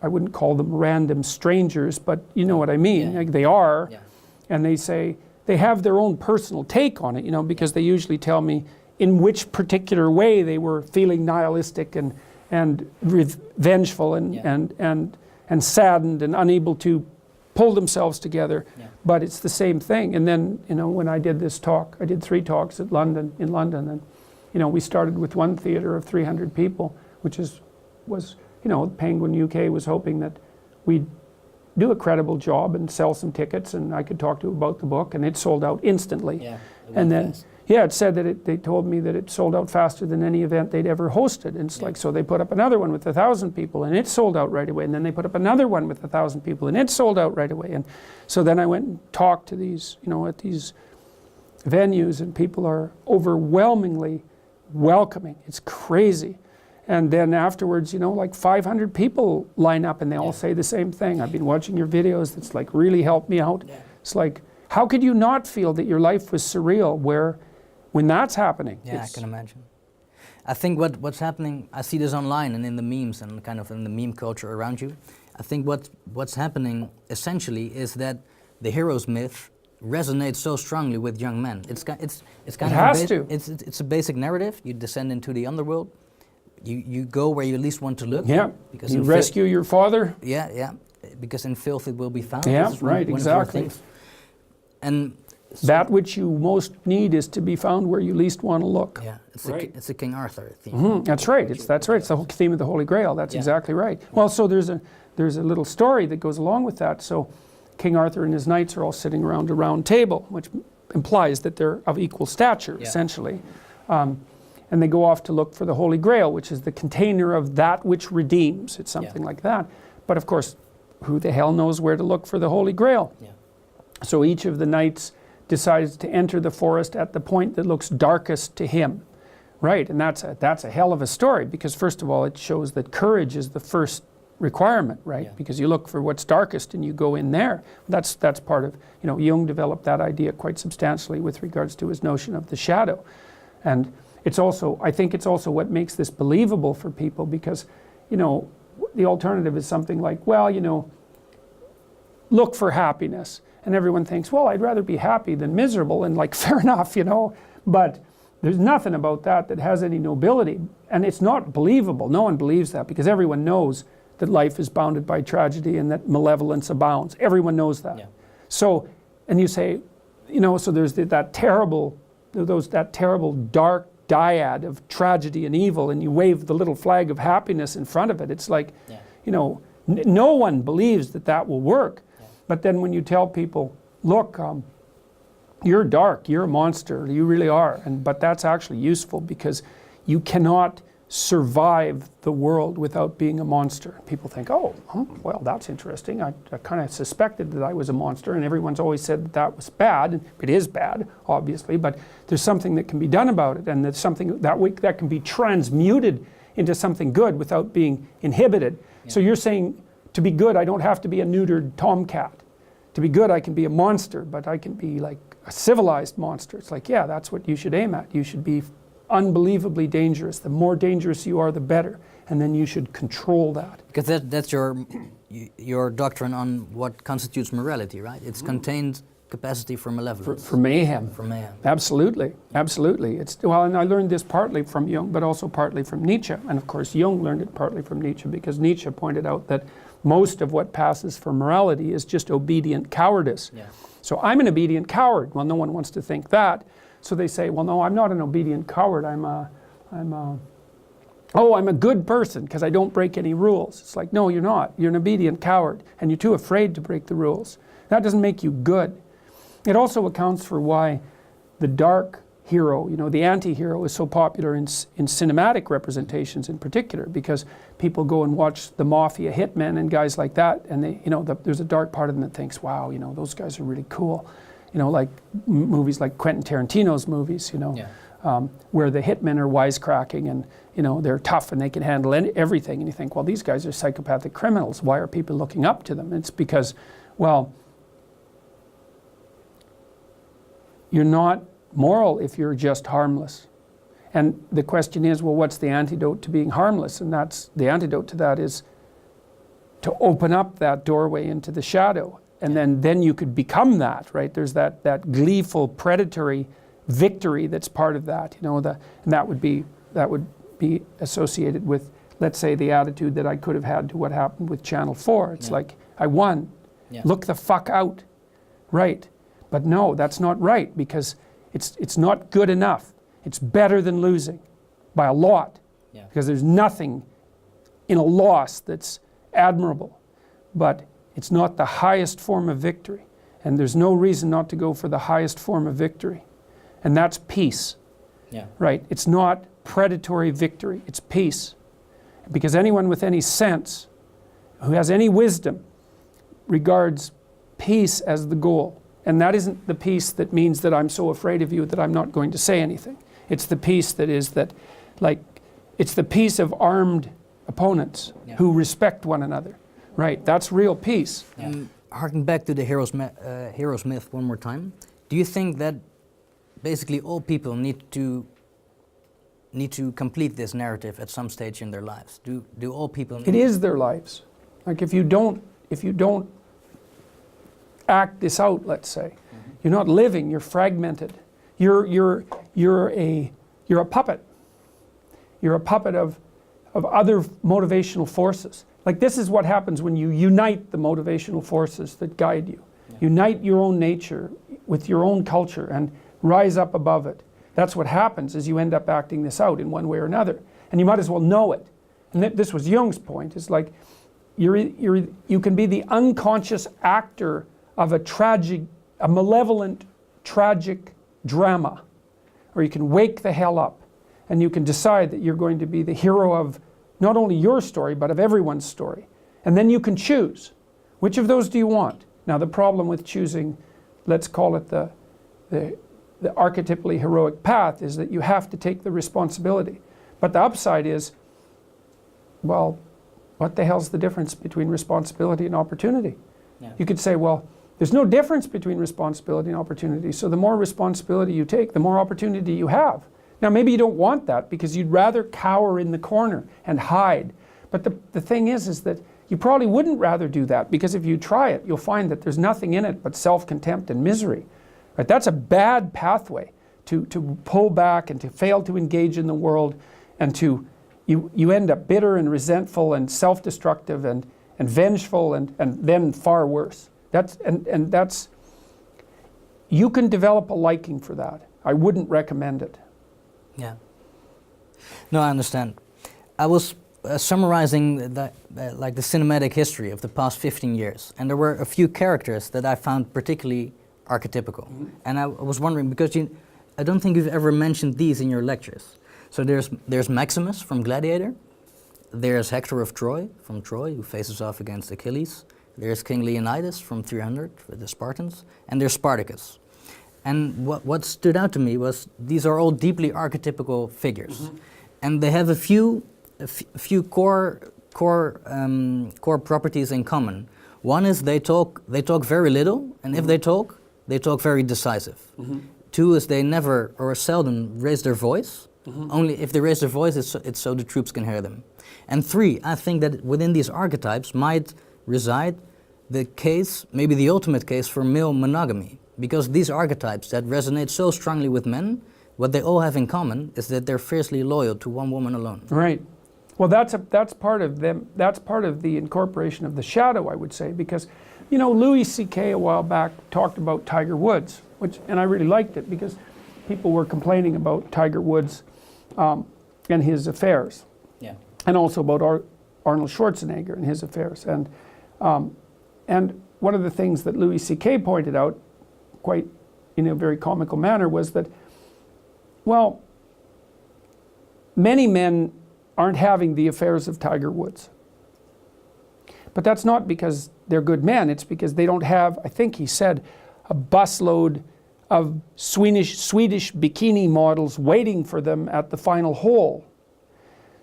I wouldn't call them random strangers, but you know what I mean. They are, and they say, they have their own personal take on it, because they usually tell me in which particular way they were feeling nihilistic and vengeful and saddened and unable to pull themselves together. But it's the same thing. And then, when I did this talk, I did 3 talks in London, and we started with one theater of 300 people, which was Penguin UK was hoping that we'd do a credible job and sell some tickets, and I could talk to about the book, and it sold out instantly. And then it said that they told me that it sold out faster than any event they'd ever hosted. And it's so they put up another one with 1,000 people, and it sold out right away. And then they put up another one with 1,000 people, and it sold out right away. And so then I went and talked to these, at these venues, and people are overwhelmingly welcoming. It's crazy. And then afterwards, 500 people line up, and they all say the same thing. I've been watching your videos. It's really helped me out. It's like, how could you not feel that your life was surreal when that's happening? I can imagine. I think what's happening, I see this online and in the memes and kind of in the meme culture around you. I think what's happening essentially is that the hero's myth resonates so strongly with young men. It's kind of it's a basic narrative. You descend into the underworld. You go where you least want to look. Because you rescue your father. Because in filth it will be found. Exactly. And so that which you most need is to be found where you least want to look. It's a King Arthur theme. That's right. It's the whole theme of the Holy Grail. That's exactly right. Well, so there's a little story that goes along with that. So King Arthur and his knights are all sitting around a round table, which implies that they're of equal stature, essentially. And they go off to look for the Holy Grail, which is the container of that which redeems. It's something like that. But of course, who the hell knows where to look for the Holy Grail? So each of the knights decides to enter the forest at the point that looks darkest to him. Right, and that's a hell of a story, because first of all, it shows that courage is the first requirement, right? Because you look for what's darkest and you go in there. That's part of, Jung developed that idea quite substantially with regards to his notion of the shadow. And I think it's also what makes this believable for people, because, the alternative is something like, look for happiness. And everyone thinks, well, I'd rather be happy than miserable, and fair enough, but there's nothing about that has any nobility. And it's not believable. No one believes that, because everyone knows that life is bounded by tragedy and that malevolence abounds. Everyone knows that. So, and you say, so there's that terrible dark dyad of tragedy and evil, and you wave the little flag of happiness in front of it. It's like, no one believes that will work. But then when you tell people, look, you're dark, you're a monster, you really are, but that's actually useful, because you cannot survive the world without being a monster. People think, well, that's interesting. I kind of suspected that I was a monster, and everyone's always said that was bad. It is bad, obviously, but there's something that can be done about it, and there's something that can be transmuted into something good without being inhibited. So you're saying, to be good, I don't have to be a neutered tomcat. To be good, I can be a monster, but I can be like a civilized monster. It's like, that's what you should aim at. You should be unbelievably dangerous. The more dangerous you are, the better. And then you should control that. Because that's your doctrine on what constitutes morality, right? It's contained capacity for malevolence. For mayhem. For mayhem. Absolutely. And I learned this partly from Jung, but also partly from Nietzsche. And of course, Jung learned it partly from Nietzsche, because Nietzsche pointed out that most of what passes for morality is just obedient cowardice. So I'm an obedient coward. Well, no one wants to think that. So they say, well, no, I'm not an obedient coward. I'm a good person because I don't break any rules. It's like, no, you're not. You're an obedient coward, and you're too afraid to break the rules. That doesn't make you good. It also accounts for why the dark hero, the anti-hero, is so popular in cinematic representations in particular, because people go and watch the mafia hitmen and guys like that, and they, there's a dark part of them that thinks, wow, those guys are really cool. Like movies like Quentin Tarantino's movies, where the hitmen are wisecracking and, they're tough and they can handle everything. And you think, well, these guys are psychopathic criminals. Why are people looking up to them? It's because, well, you're not moral if you're just harmless. And the question is, well, what's the antidote to being harmless? And the antidote to that is to open up that doorway into the shadow. And then you could become that, right? There's that gleeful, predatory victory that's part of that, and that would be associated with, let's say, the attitude that I could have had to what happened with Channel 4. It's like, I won. Yeah. Look the fuck out. Right. But no, that's not right, because it's not good enough. It's better than losing by a lot. Yeah. Because there's nothing in a loss that's admirable. But it's not the highest form of victory. And there's no reason not to go for the highest form of victory. And that's peace. Yeah. Right? It's not predatory victory. It's peace. Because anyone with any sense, who has any wisdom, regards peace as the goal. And that isn't the peace that means that I'm so afraid of you that I'm not going to say anything. It's the peace that is that, it's the peace of armed opponents who respect one another. Right, that's real peace. Harking back to the hero's myth one more time, do you think that basically all people need to complete this narrative at some stage in their lives? Do all people need? It is their lives. Like if you don't act this out, let's say, you're not living. You're fragmented. You're a puppet. You're a puppet of other motivational forces. Like this is what happens when you unite the motivational forces that guide you. Yeah. Unite your own nature with your own culture and rise up above it. That's what happens, is you end up acting this out in one way or another. And you might as well know it. And this was Jung's point. It's like you can be the unconscious actor of a malevolent, tragic drama. Or you can wake the hell up and you can decide that you're going to be the hero of not only your story, but of everyone's story. And then you can choose. Which of those do you want? Now the problem with choosing, let's call it the archetypally heroic path, is that you have to take the responsibility. But the upside is, well, what the hell's the difference between responsibility and opportunity? Yeah. You could say, well, there's no difference between responsibility and opportunity, so the more responsibility you take, the more opportunity you have. Now maybe you don't want that because you'd rather cower in the corner and hide. But the thing is that you probably wouldn't rather do that, because if you try it, you'll find that there's nothing in it but self-contempt and misery. Right? That's a bad pathway to pull back and to fail to engage in the world, and you end up bitter and resentful and self-destructive and vengeful and then far worse. That's you can develop a liking for that. I wouldn't recommend it. Yeah. No, I understand. I was summarizing the cinematic history of the past 15 years, and there were a few characters that I found particularly archetypical. Mm-hmm. And I was wondering, because I don't think you've ever mentioned these in your lectures. So there's Maximus from Gladiator. There's Hector of Troy from Troy, who faces off against Achilles. There's King Leonidas from 300 with the Spartans, and there's Spartacus. And what stood out to me was these are all deeply archetypical figures, mm-hmm. and they have a few core properties in common. One is they talk very little, and mm-hmm. if they talk very decisive. Mm-hmm. Two is they never or seldom raise their voice. Mm-hmm. Only if they raise their voice, it's so the troops can hear them. And three, I think that within these archetypes might reside the case, maybe the ultimate case for male monogamy. Because these archetypes that resonate so strongly with men, what they all have in common is that they're fiercely loyal to one woman alone. Right. Well, that's part of them. That's part of the incorporation of the shadow, I would say, because, Louis C.K. a while back talked about Tiger Woods, and I really liked it because people were complaining about Tiger Woods and his affairs, yeah, and also about Arnold Schwarzenegger and his affairs, and one of the things that Louis C.K. pointed out, quite in a very comical manner, was that, well, many men aren't having the affairs of Tiger Woods. But that's not because they're good men, it's because they don't have, I think he said, a busload of Swedish bikini models waiting for them at the final hole.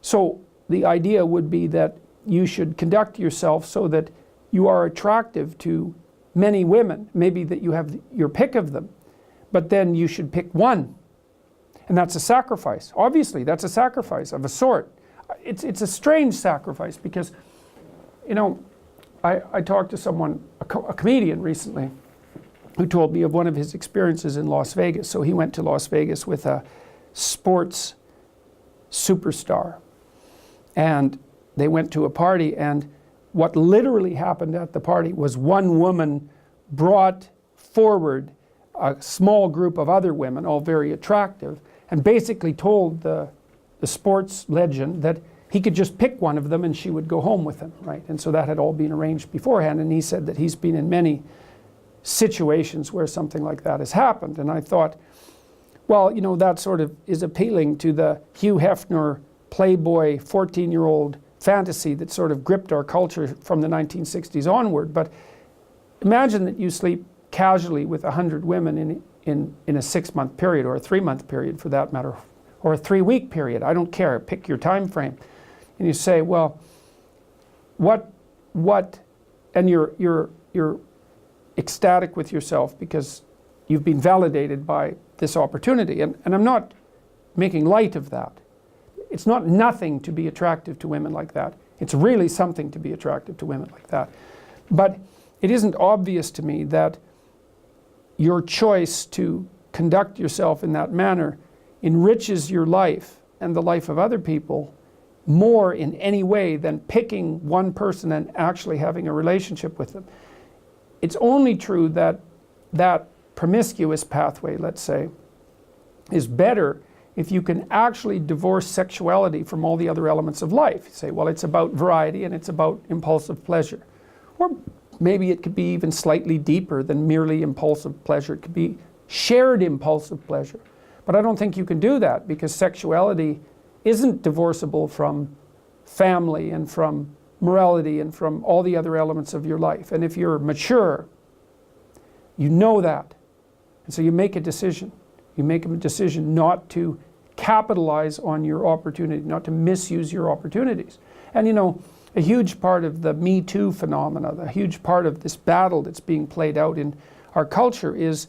So the idea would be that you should conduct yourself so that you are attractive to many women, maybe that you have your pick of them, but then you should pick one. And that's a sacrifice. Obviously, that's a sacrifice of a sort. It's a strange sacrifice because, you know, I talked to someone, a comedian recently, who told me of one of his experiences in Las Vegas. So he went to Las Vegas with a sports superstar. And they went to a party, and what literally happened at the party was one woman brought forward a small group of other women, all very attractive, and basically told the sports legend that he could just pick one of them and she would go home with him, right? And so that had all been arranged beforehand, and he said that he's been in many situations where something like that has happened. And I thought, well, you know, that sort of is appealing to the Hugh Hefner playboy 14-year-old fantasy that sort of gripped our culture from the 1960s onward. But imagine that you sleep casually with 100 women in a 6-month period, or a 3-month period for that matter, or a 3-week period. I don't care, pick your time frame. And you say, well, what, and you're ecstatic with yourself because you've been validated by this opportunity. And I'm not making light of that. It's not nothing to be attractive to women like that. It's really something to be attractive to women like that. But it isn't obvious to me that your choice to conduct yourself in that manner enriches your life and the life of other people more in any way than picking one person and actually having a relationship with them. It's only true that that promiscuous pathway, let's say, is better if you can actually divorce sexuality from all the other elements of life. You say, well, it's about variety and it's about impulsive pleasure. Or maybe it could be even slightly deeper than merely impulsive pleasure. It could be shared impulsive pleasure. But I don't think you can do that because sexuality isn't divorceable from family and from morality and from all the other elements of your life. And if you're mature, you know that. And so you make a decision. You make a decision not to capitalize on your opportunity, not to misuse your opportunities. And you know, a huge part of the Me Too phenomena, a huge part of this battle that's being played out in our culture is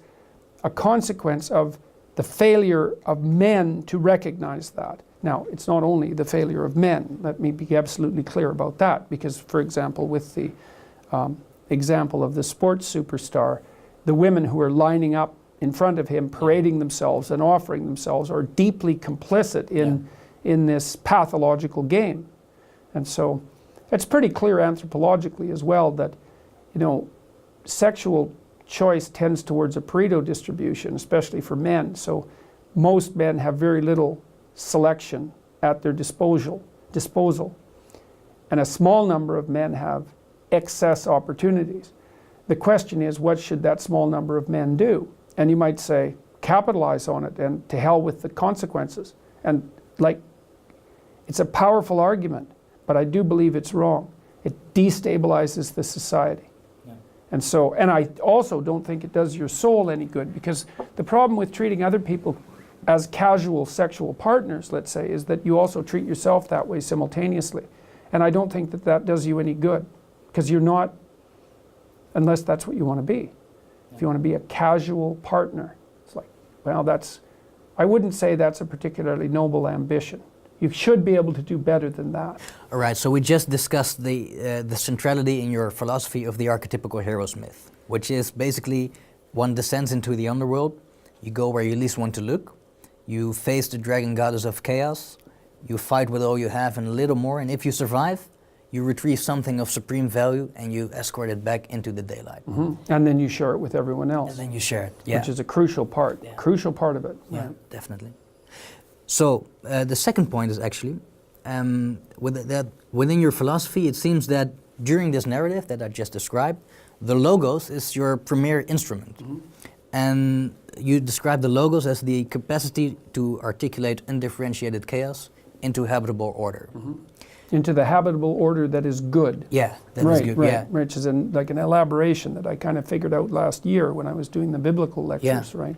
a consequence of the failure of men to recognize that. Now, it's not only the failure of men, let me be absolutely clear about that, because, for example, with the example of the sports superstar, the women who are lining up in front of him, parading themselves and offering themselves, are deeply complicit in this pathological game. And so it's pretty clear anthropologically as well that, you know, sexual choice tends towards a Pareto distribution, especially for men. So most men have very little selection at their disposal, and a small number of men have excess opportunities. The question is, what should that small number of men do? And you might say, capitalize on it and to hell with the consequences. And like, it's a powerful argument, but I do believe it's wrong. It destabilizes the society. Yeah. And so, and I also don't think it does your soul any good, because the problem with treating other people as casual sexual partners, let's say, is that you also treat yourself that way simultaneously. And I don't think that that does you any good, because you're not, unless that's what you want to be. If you want to be a casual partner, it's like, well, that's, I wouldn't say that's a particularly noble ambition. You should be able to do better than that. All right, so we just discussed the centrality in your philosophy of the archetypical hero's myth, which is basically one descends into the underworld, you go where you least want to look, you face the dragon goddess of chaos, you fight with all you have and a little more, and if you survive, you retrieve something of supreme value and you escort it back into the daylight. Mm-hmm. And then you share it with everyone else. And then you share it, yeah. Which is a crucial part, crucial part of it. Yeah, right. Definitely. So the second point is actually, within your philosophy, it seems that during this narrative that I just described, the logos is your premier instrument. Mm-hmm. And you describe the logos as the capacity to articulate undifferentiated chaos into habitable order. Into the habitable order that is good. Yeah, that Right, is good. right, Yeah. which is like an elaboration that I kind of figured out last year when I was doing the biblical lectures, right?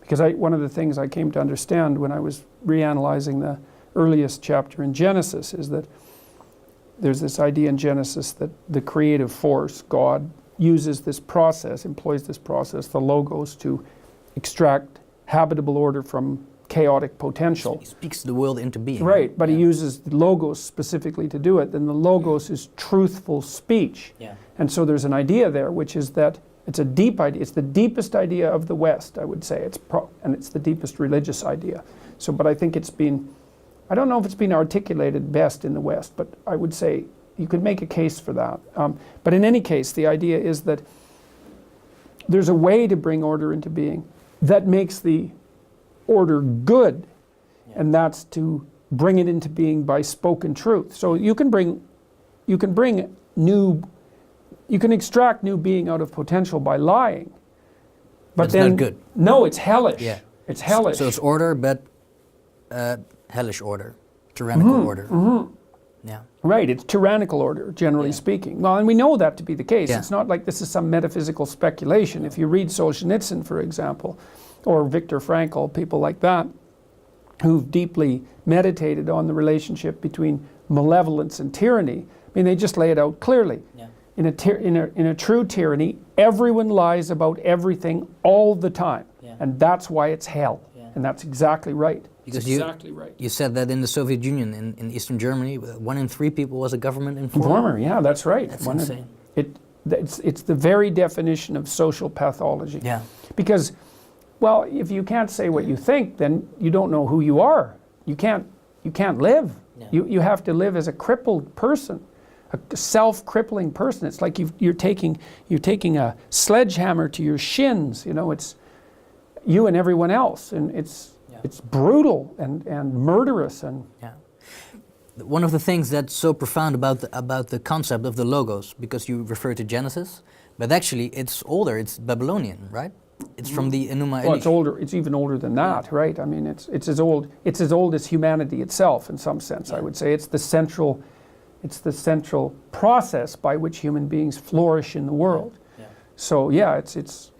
Because one of the things I came to understand when I was reanalyzing the earliest chapter in Genesis is that there's this idea in Genesis that the creative force, God, uses this process, employs this process, the logos, to extract habitable order from chaotic potential. He speaks the world into being. Right, but he uses the logos specifically to do it. Then the logos is truthful speech. Yeah. And so there's an idea there, which is that it's a deep idea. It's the deepest idea of the West, I would say. And it's the deepest religious idea. So, but I think I don't know if it's been articulated best in the West, but I would say you could make a case for that. But in any case, the idea is that there's a way to bring order into being that makes the order good, and that's to bring it into being by spoken truth. So you can extract new being out of potential by lying. But That's then, not good. No, it's hellish. Yeah. It's hellish. So it's order, but hellish order, tyrannical order. Yeah. Right, it's tyrannical order, generally speaking. Well, and we know that to be the case. Yeah. It's not like this is some metaphysical speculation. If you read Solzhenitsyn, for example, or Viktor Frankl, people like that, who've deeply meditated on the relationship between malevolence and tyranny, I mean, they just lay it out clearly. Yeah. In a true tyranny, everyone lies about everything all the time. Yeah. And that's why it's hell. Yeah. And that's exactly right. Because exactly right. You said that in the Soviet Union, in Eastern Germany, 1 in 3 people was a government informer. Informer, yeah, that's right. That's insane. It's the very definition of social pathology. Yeah. Because, well, if you can't say what you think, then you don't know who you are. You can't live. Yeah. You have to live as a crippled person, a self-crippling person. It's like you're taking a sledgehammer to your shins. You know, it's you and everyone else, and it's brutal and murderous and. Yeah. One of the things that's so profound about the concept of the logos, because you refer to Genesis, but actually it's older. It's Babylonian, right? It's from the Enuma Elish. Well, it's older. It's even older than that, right? I mean, it's as old. It's as old as humanity itself, in some sense. I would say it's the central process by which human beings flourish in the world. Yeah. So yeah, it's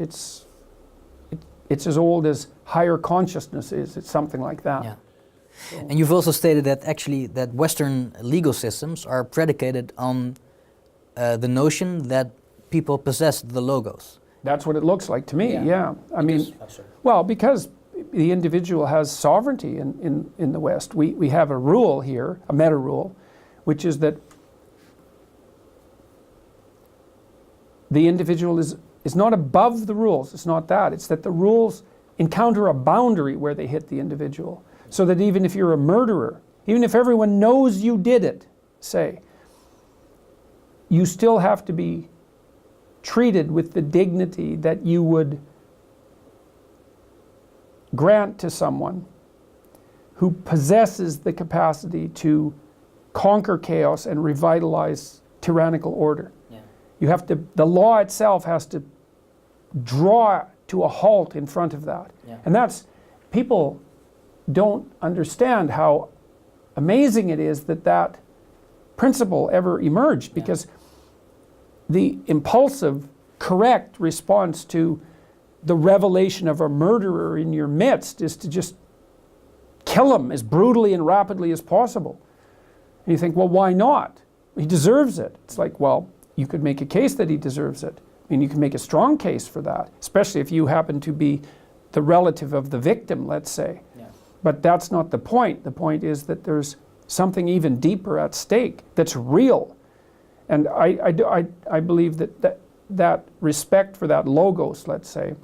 as old as higher consciousness is. It's something like that. Yeah. So. And you've also stated that actually that Western legal systems are predicated on the notion that people possess the logos. That's what it looks like to me, yeah. I mean, well, because the individual has sovereignty in the West. We have a rule here, a meta rule, which is that the individual is not above the rules. It's not that. It's that the rules encounter a boundary where they hit the individual. So that even if you're a murderer, even if everyone knows you did it, say, you still have to be treated with the dignity that you would grant to someone who possesses the capacity to conquer chaos and revitalize tyrannical order. Yeah. You have to, the law itself has to draw to a halt in front of that. Yeah. And that's, people don't understand how amazing it is that that principle ever emerged, because the impulsive, correct response to the revelation of a murderer in your midst is to just kill him as brutally and rapidly as possible. And you think, well, why not? He deserves it. It's like, well, you could make a case that he deserves it. I mean, you can make a strong case for that, especially if you happen to be the relative of the victim, let's say. Yeah. But that's not the point. The point is that there's something even deeper at stake that's real. And I believe that respect for that logos, let's say,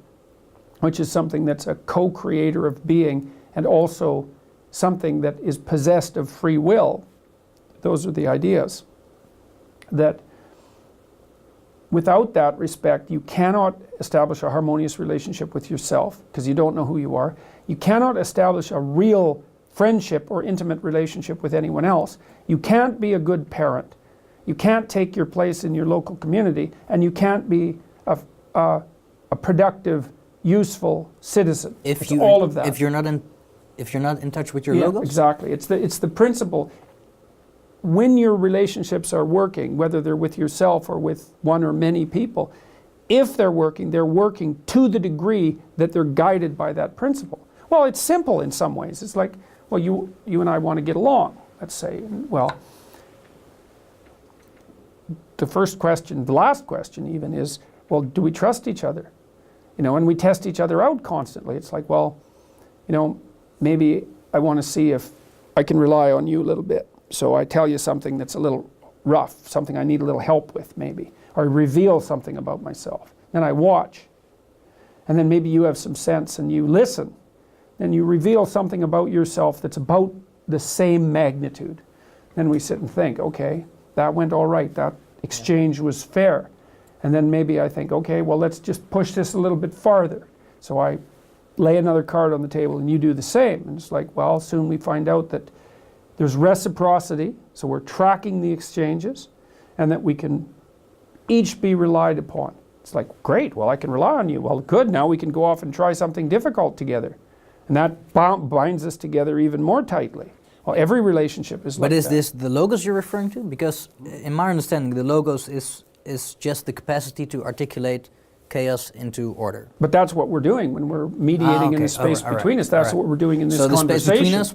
which is something that's a co-creator of being and also something that is possessed of free will, those are the ideas. That without that respect, you cannot establish a harmonious relationship with yourself because you don't know who you are. You cannot establish a real friendship or intimate relationship with anyone else. You can't be a good parent. You can't take your place in your local community, and you can't be a productive useful citizen. If It's you all of that. if you're not in touch with your Yeah, logos, exactly. It's the principle. When your relationships are working, whether they're with yourself or with one or many people, if they're working to the degree that they're guided by that principle. Well, it's simple in some ways. It's like, well, you and I want to get along, let's say. Well, the first question, the last question even is, well, do we trust each other? And we test each other out constantly. It's like, well, maybe I want to see if I can rely on you a little bit. So I tell you something that's a little rough, something I need a little help with maybe, or I reveal something about myself. Then I watch. And then maybe you have some sense and you listen. Then you reveal something about yourself that's about the same magnitude. Then we sit and think, okay, that went all right. That exchange was fair. And then maybe I think, okay, well, let's just push this a little bit farther. So I lay another card on the table and you do the same. And it's like, well, soon we find out that there's reciprocity, so we're tracking the exchanges, and that we can each be relied upon. It's like, great, well, I can rely on you. Well, good, now we can go off and try something difficult together. And that binds us together even more tightly. Well, every relationship is like that. But is this the logos you're referring to? Because in my understanding, the logos is just the capacity to articulate chaos into order. But that's what we're doing when we're mediating in the space between us. That's what we're doing in this conversation. So the space between us,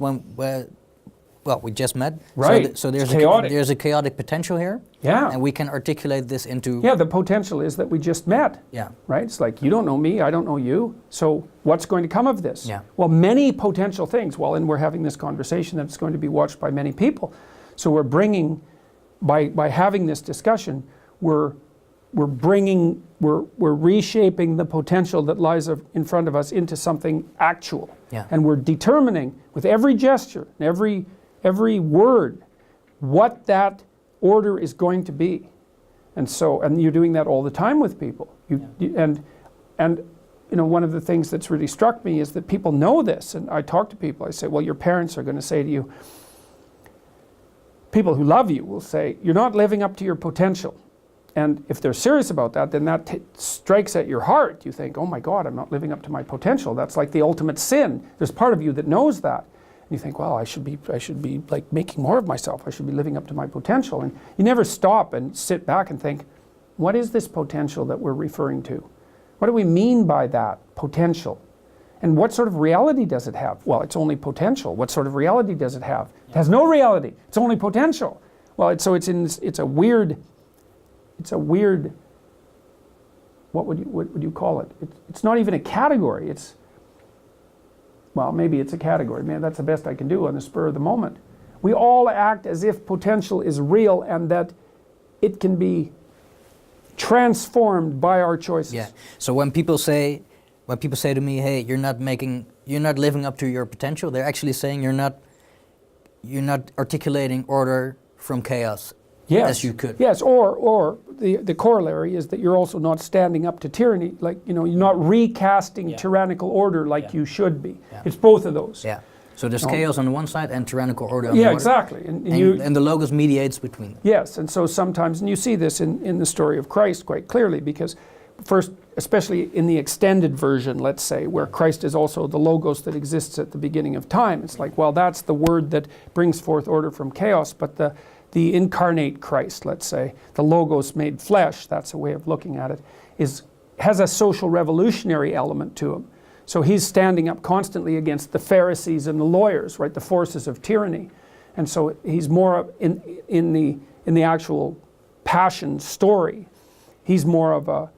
well, we just met. Right. So there's a chaotic potential here. Yeah. And we can articulate this into... Yeah, the potential is that we just met. Yeah. Right? It's like, you don't know me, I don't know you. So what's going to come of this? Yeah. Well, many potential things. Well, and we're having this conversation that's going to be watched by many people. So we're bringing, by having this discussion, we're reshaping the potential that lies in front of us into something actual. Yeah. And we're determining with every gesture, every word, what that order is going to be. And you're doing that all the time with people. And one of the things that's really struck me is that people know this. And I talk to people, I say, well, your parents are going to say to you, people who love you will say, you're not living up to your potential. And if they're serious about that, then that strikes at your heart. You think, oh my God, I'm not living up to my potential. That's like the ultimate sin. There's part of you that knows that. And you think, well, I should be like making more of myself. I should be living up to my potential. And you never stop and sit back and think, what is this potential that we're referring to? What do we mean by that potential? And what sort of reality does it have? Well, it's only potential. What sort of reality does it have? It has no reality. It's only potential. Well, it's a weird, what would you call it? It's not even a category. Well, maybe it's a category. Maybe that's the best I can do on the spur of the moment. We all act as if potential is real and that it can be transformed by our choices. Yeah. So when people say to me, hey, you're not living up to your potential, they're actually saying you're not articulating order from chaos. Yes. As you could. Yes, or the corollary is that you're also not standing up to tyranny, like, you're not recasting tyrannical order like you should be. Yeah. It's both of those. Yeah. So there's chaos on the one side and tyrannical order on the other. Yeah, exactly. And the logos mediates between them. Yes, and so sometimes, and you see this in the story of Christ quite clearly, because first, especially in the extended version, let's say, where Christ is also the logos that exists at the beginning of time, it's like, well, that's the word that brings forth order from chaos, but the incarnate Christ, let's say, the logos made flesh, that's a way of looking at it, has a social revolutionary element to him. So he's standing up constantly against the Pharisees and the lawyers, right, the forces of tyranny. And so he's more in the actual passion story, he's more of a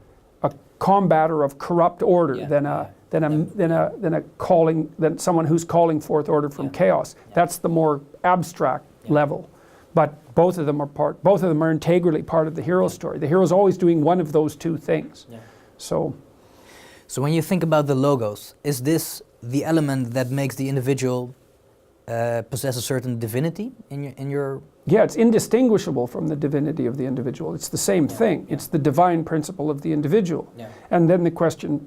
combater of corrupt order than someone who's calling forth order from chaos. That's the more abstract level. But both of them are integrally part of the hero story. The hero's always doing one of those two things. Yeah. So when you think about the logos, is this the element that makes the individual possess a certain divinity in your? Yeah, it's indistinguishable from the divinity of the individual. It's the same thing. Yeah. It's the divine principle of the individual. Yeah. And then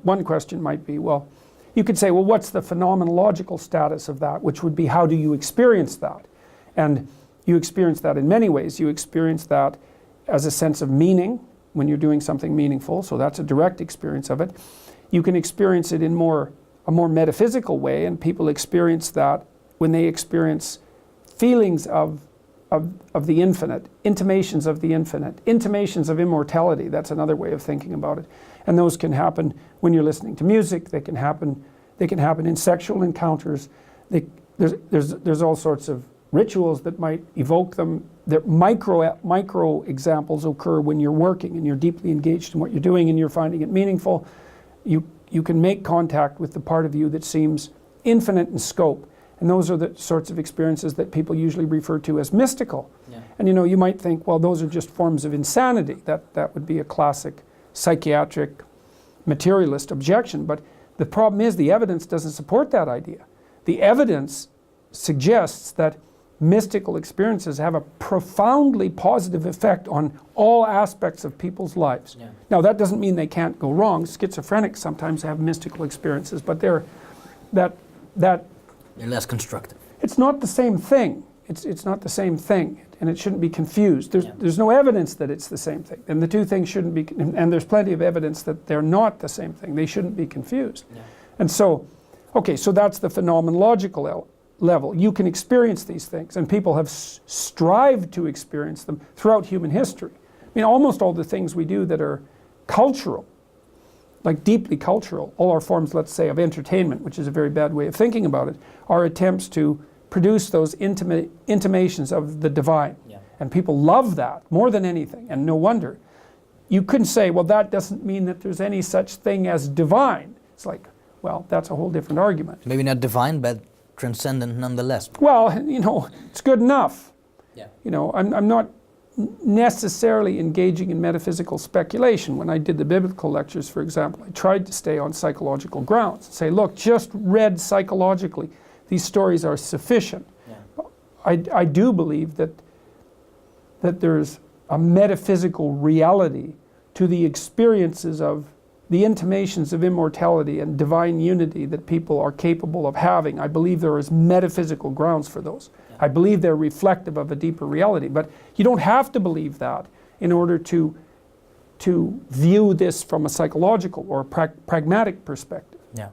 one question might be, well, you could say, well, what's the phenomenological status of that? Which would be, how do you experience that? And you experience that in many ways. You experience that as a sense of meaning when you're doing something meaningful, so that's a direct experience of it. You can experience it in a more metaphysical way, and people experience that when they experience feelings of the infinite, intimations of the infinite, intimations of immortality. That's another way of thinking about it. And those can happen when you're listening to music. They can happen in sexual encounters. There's all sorts of rituals that might evoke them. Micro examples occur when you're working and you're deeply engaged in what you're doing and you're finding it meaningful. You can make contact with the part of you that seems infinite in scope. And those are the sorts of experiences that people usually refer to as mystical. Yeah. And you might think, well, those are just forms of insanity. That would be a classic psychiatric materialist objection. But the problem is the evidence doesn't support that idea. The evidence suggests that mystical experiences have a profoundly positive effect on all aspects of people's lives. Yeah. Now, that doesn't mean they can't go wrong. Schizophrenics sometimes have mystical experiences, but they're less constructive. It's not the same thing. It's not the same thing, and it shouldn't be confused. There's no evidence that it's the same thing, and the two things shouldn't be. And there's plenty of evidence that they're not the same thing. They shouldn't be confused. Yeah. And so, okay, so that's the phenomenological level. You can experience these things, and people have strived to experience them throughout human history. I mean, almost all the things we do that are cultural, like deeply cultural, all our forms, let's say, of entertainment, which is a very bad way of thinking about it, are attempts to produce those intimations of the divine. Yeah. And people love that more than anything, and no wonder. You couldn't say, well, that doesn't mean that there's any such thing as divine. It's like, well, that's a whole different argument. Maybe not divine, but transcendent nonetheless. Well, it's good enough. Yeah. I'm not necessarily engaging in metaphysical speculation. When I did the biblical lectures, for example, I tried to stay on psychological grounds. Say, look, just read psychologically, these stories are sufficient. Yeah. I do believe that there's a metaphysical reality to the experiences of the intimations of immortality and divine unity that people are capable of having. I believe there is metaphysical grounds for those. Yeah. I believe they're reflective of a deeper reality. But you don't have to believe that in order to view this from a psychological or pragmatic perspective. Yeah.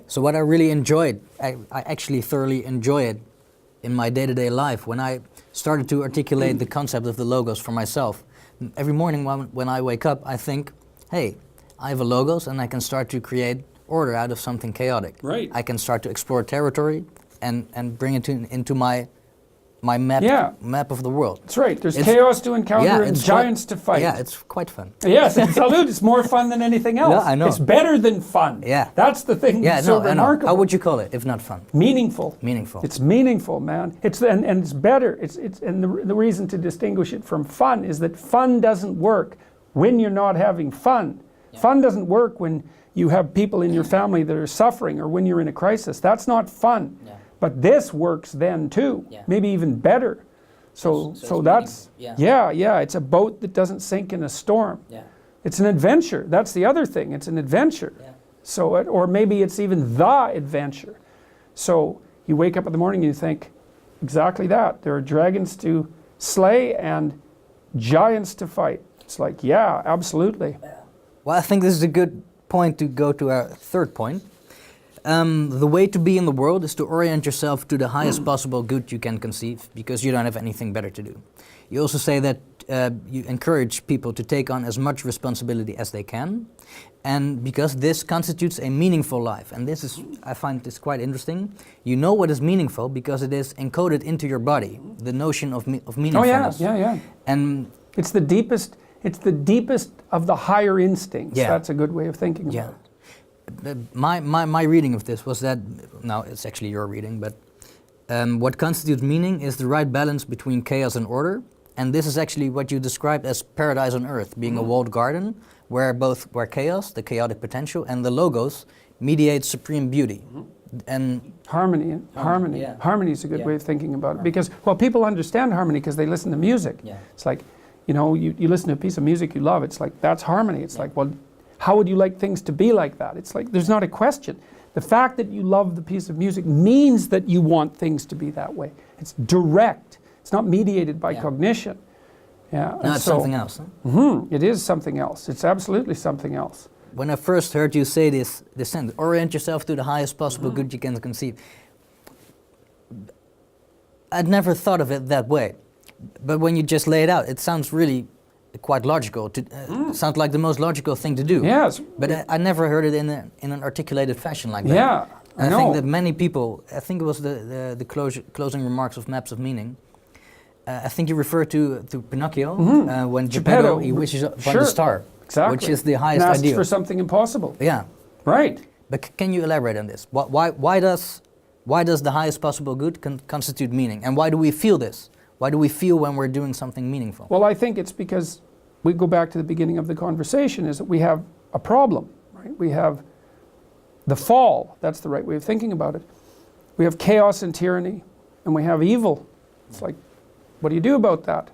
So what I really enjoyed, I actually thoroughly enjoy it in my day-to-day life when I started to articulate the concept of the logos for myself. Every morning when I wake up, I think, hey, I have a logos and I can start to create order out of something chaotic. Right. I can start to explore territory and bring it into my map of the world. That's right. There's chaos to encounter and giants to fight. Yeah, it's quite fun. Yes, absolutely. It's more fun than anything else. Yeah, I know. It's better than fun. Yeah. That's the thing that's so remarkable. How would you call it if not fun? Meaningful. Meaningful. It's meaningful, man. And it's better. And the reason to distinguish it from fun is that fun doesn't work when you're not having fun. Yeah. Fun doesn't work when you have people in your family that are suffering or when you're in a crisis. That's not fun. Yeah. But this works then too, maybe even better. So that's, it's a boat that doesn't sink in a storm. Yeah. It's an adventure. That's the other thing. It's an adventure. Yeah. Or maybe it's even the adventure. So you wake up in the morning and you think, exactly that. There are dragons to slay and giants to fight. It's like, yeah, absolutely. Well, I think this is a good point to go to our third point. The way to be in the world is to orient yourself to the highest possible good you can conceive, because you don't have anything better to do. You also say that you encourage people to take on as much responsibility as they can, and because this constitutes a meaningful life. And this is, I find this quite interesting. You know what is meaningful because it is encoded into your body, the notion of meaningfulness. Oh yeah. And it's the deepest of the higher instincts. Yeah. That's a good way of thinking about it. My reading of this was that, now it's actually your reading, but what constitutes meaning is the right balance between chaos and order. And this is actually what you described as paradise on earth, being a walled garden where chaos, the chaotic potential, and the logos mediate supreme beauty. And harmony. Yeah. Harmony is a good way of thinking about it, because, well, people understand harmony because they listen to music. Yeah. It's like, you listen to a piece of music you love, it's like, that's harmony. It's like, well, how would you like things to be like that? It's like, there's not a question. The fact that you love the piece of music means that you want things to be that way. It's direct. It's not mediated by cognition. Yeah. No, it's something else. Huh? It is something else. It's absolutely something else. When I first heard you say this sentence, orient yourself to the highest possible good you can conceive, I'd never thought of it that way. But when you just lay it out, it sounds really quite logical. Sounds like the most logical thing to do. Yes. But I never heard it in an articulated fashion like that. Yeah, I know. think that many people, I think it was the closing remarks of Maps of Meaning, I think you refer to Pinocchio, when Geppetto, he wishes upon the star, exactly. which is the highest and asks ideal. for something impossible. Yeah. Right. But can you elaborate on this? Why does the highest possible good constitute meaning? And why do we feel this? Why do we feel when we're doing something meaningful? Well, I think it's because we go back to the beginning of the conversation, is that we have a problem, right? We have the fall, that's the right way of thinking about it. We have chaos and tyranny, and we have evil. It's like, what do you do about that?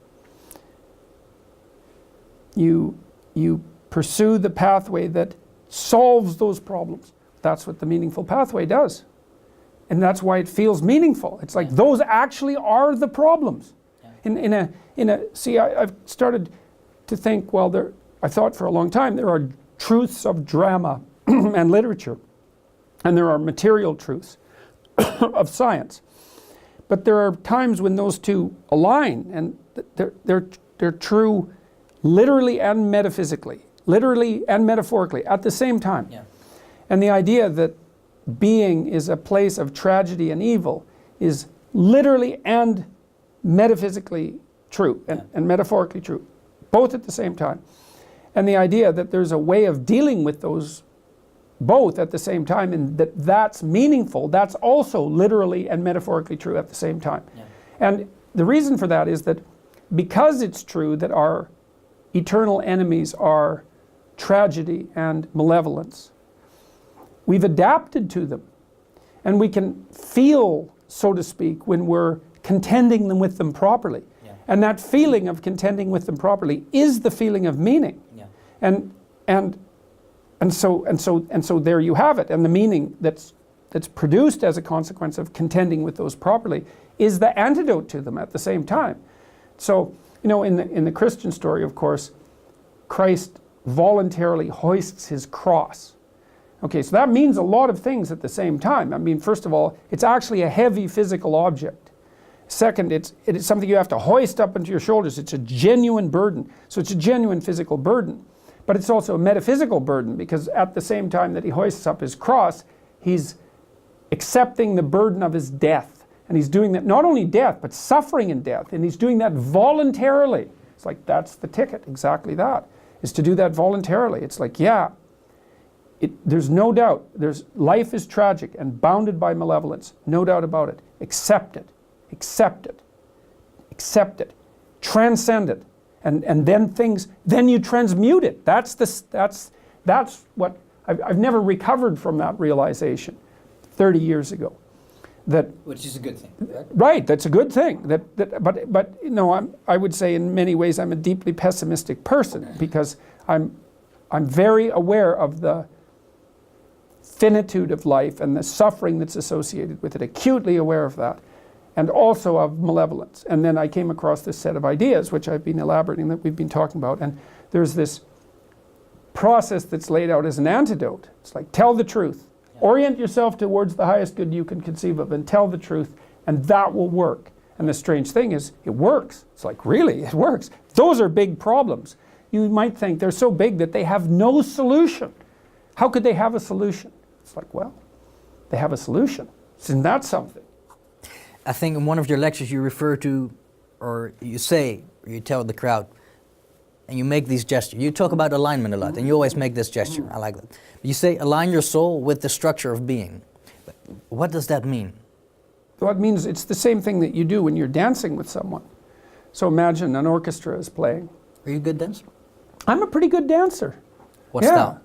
You pursue the pathway that solves those problems. That's what the meaningful pathway does. And that's why it feels meaningful. It's like those actually are the problems. I've started to think, well, I thought for a long time there are truths of drama and literature, and there are material truths of science. But there are times when those two align, and they're true literally and metaphysically, literally and metaphorically at the same time. Yeah. And the idea that being is a place of tragedy and evil is literally and metaphysically true and metaphorically true, both at the same time. And the idea that there's a way of dealing with those both at the same time, and that's meaningful, that's also literally and metaphorically true at the same time. Yeah. And the reason for that is that because it's true that our eternal enemies are tragedy and malevolence, we've adapted to them, and we can feel, so to speak, when we're contending with them properly. Yeah. And that feeling of contending with them properly is the feeling of meaning. Yeah. And so there you have it. And the meaning that's produced as a consequence of contending with those properly is the antidote to them at the same time. So, in the Christian story, of course, Christ voluntarily hoists his cross. Okay, so that means a lot of things at the same time. I mean, first of all, it's actually a heavy physical object. Second, it is something you have to hoist up onto your shoulders. It's a genuine burden. So it's a genuine physical burden. But it's also a metaphysical burden, because at the same time that he hoists up his cross, he's accepting the burden of his death. And he's doing that, not only death, but suffering in death. And he's doing that voluntarily. It's like, that's the ticket, exactly that, is to do that voluntarily. It's like, yeah, there's no doubt. Life is tragic and bounded by malevolence. No doubt about it. Accept it. Accept it. Accept it. Transcend it. And then you transmute it. That's what I've never recovered from that realization 30 years ago. Which is a good thing, right? Right, that's a good thing. But I would say in many ways I'm a deeply pessimistic person, because I'm very aware of the finitude of life and the suffering that's associated with it, acutely aware of that, and also of malevolence. And then I came across this set of ideas, which I've been elaborating, that we've been talking about, and there's this process that's laid out as an antidote. It's like, tell the truth. Yeah. Orient yourself towards the highest good you can conceive of, and tell the truth, and that will work. And the strange thing is, it works. It's like, really, it works. Those are big problems. You might think they're so big that they have no solution. How could they have a solution? It's like, well, they have a solution. Isn't that something? I think in one of your lectures you refer to, or you say, or you tell the crowd, and you make these gestures. You talk about alignment a lot, and you always make this gesture. I like that. You say, align your soul with the structure of being. What does that mean? Well, it means it's the same thing that you do when you're dancing with someone. So imagine an orchestra is playing. Are you a good dancer? I'm a pretty good dancer. What style?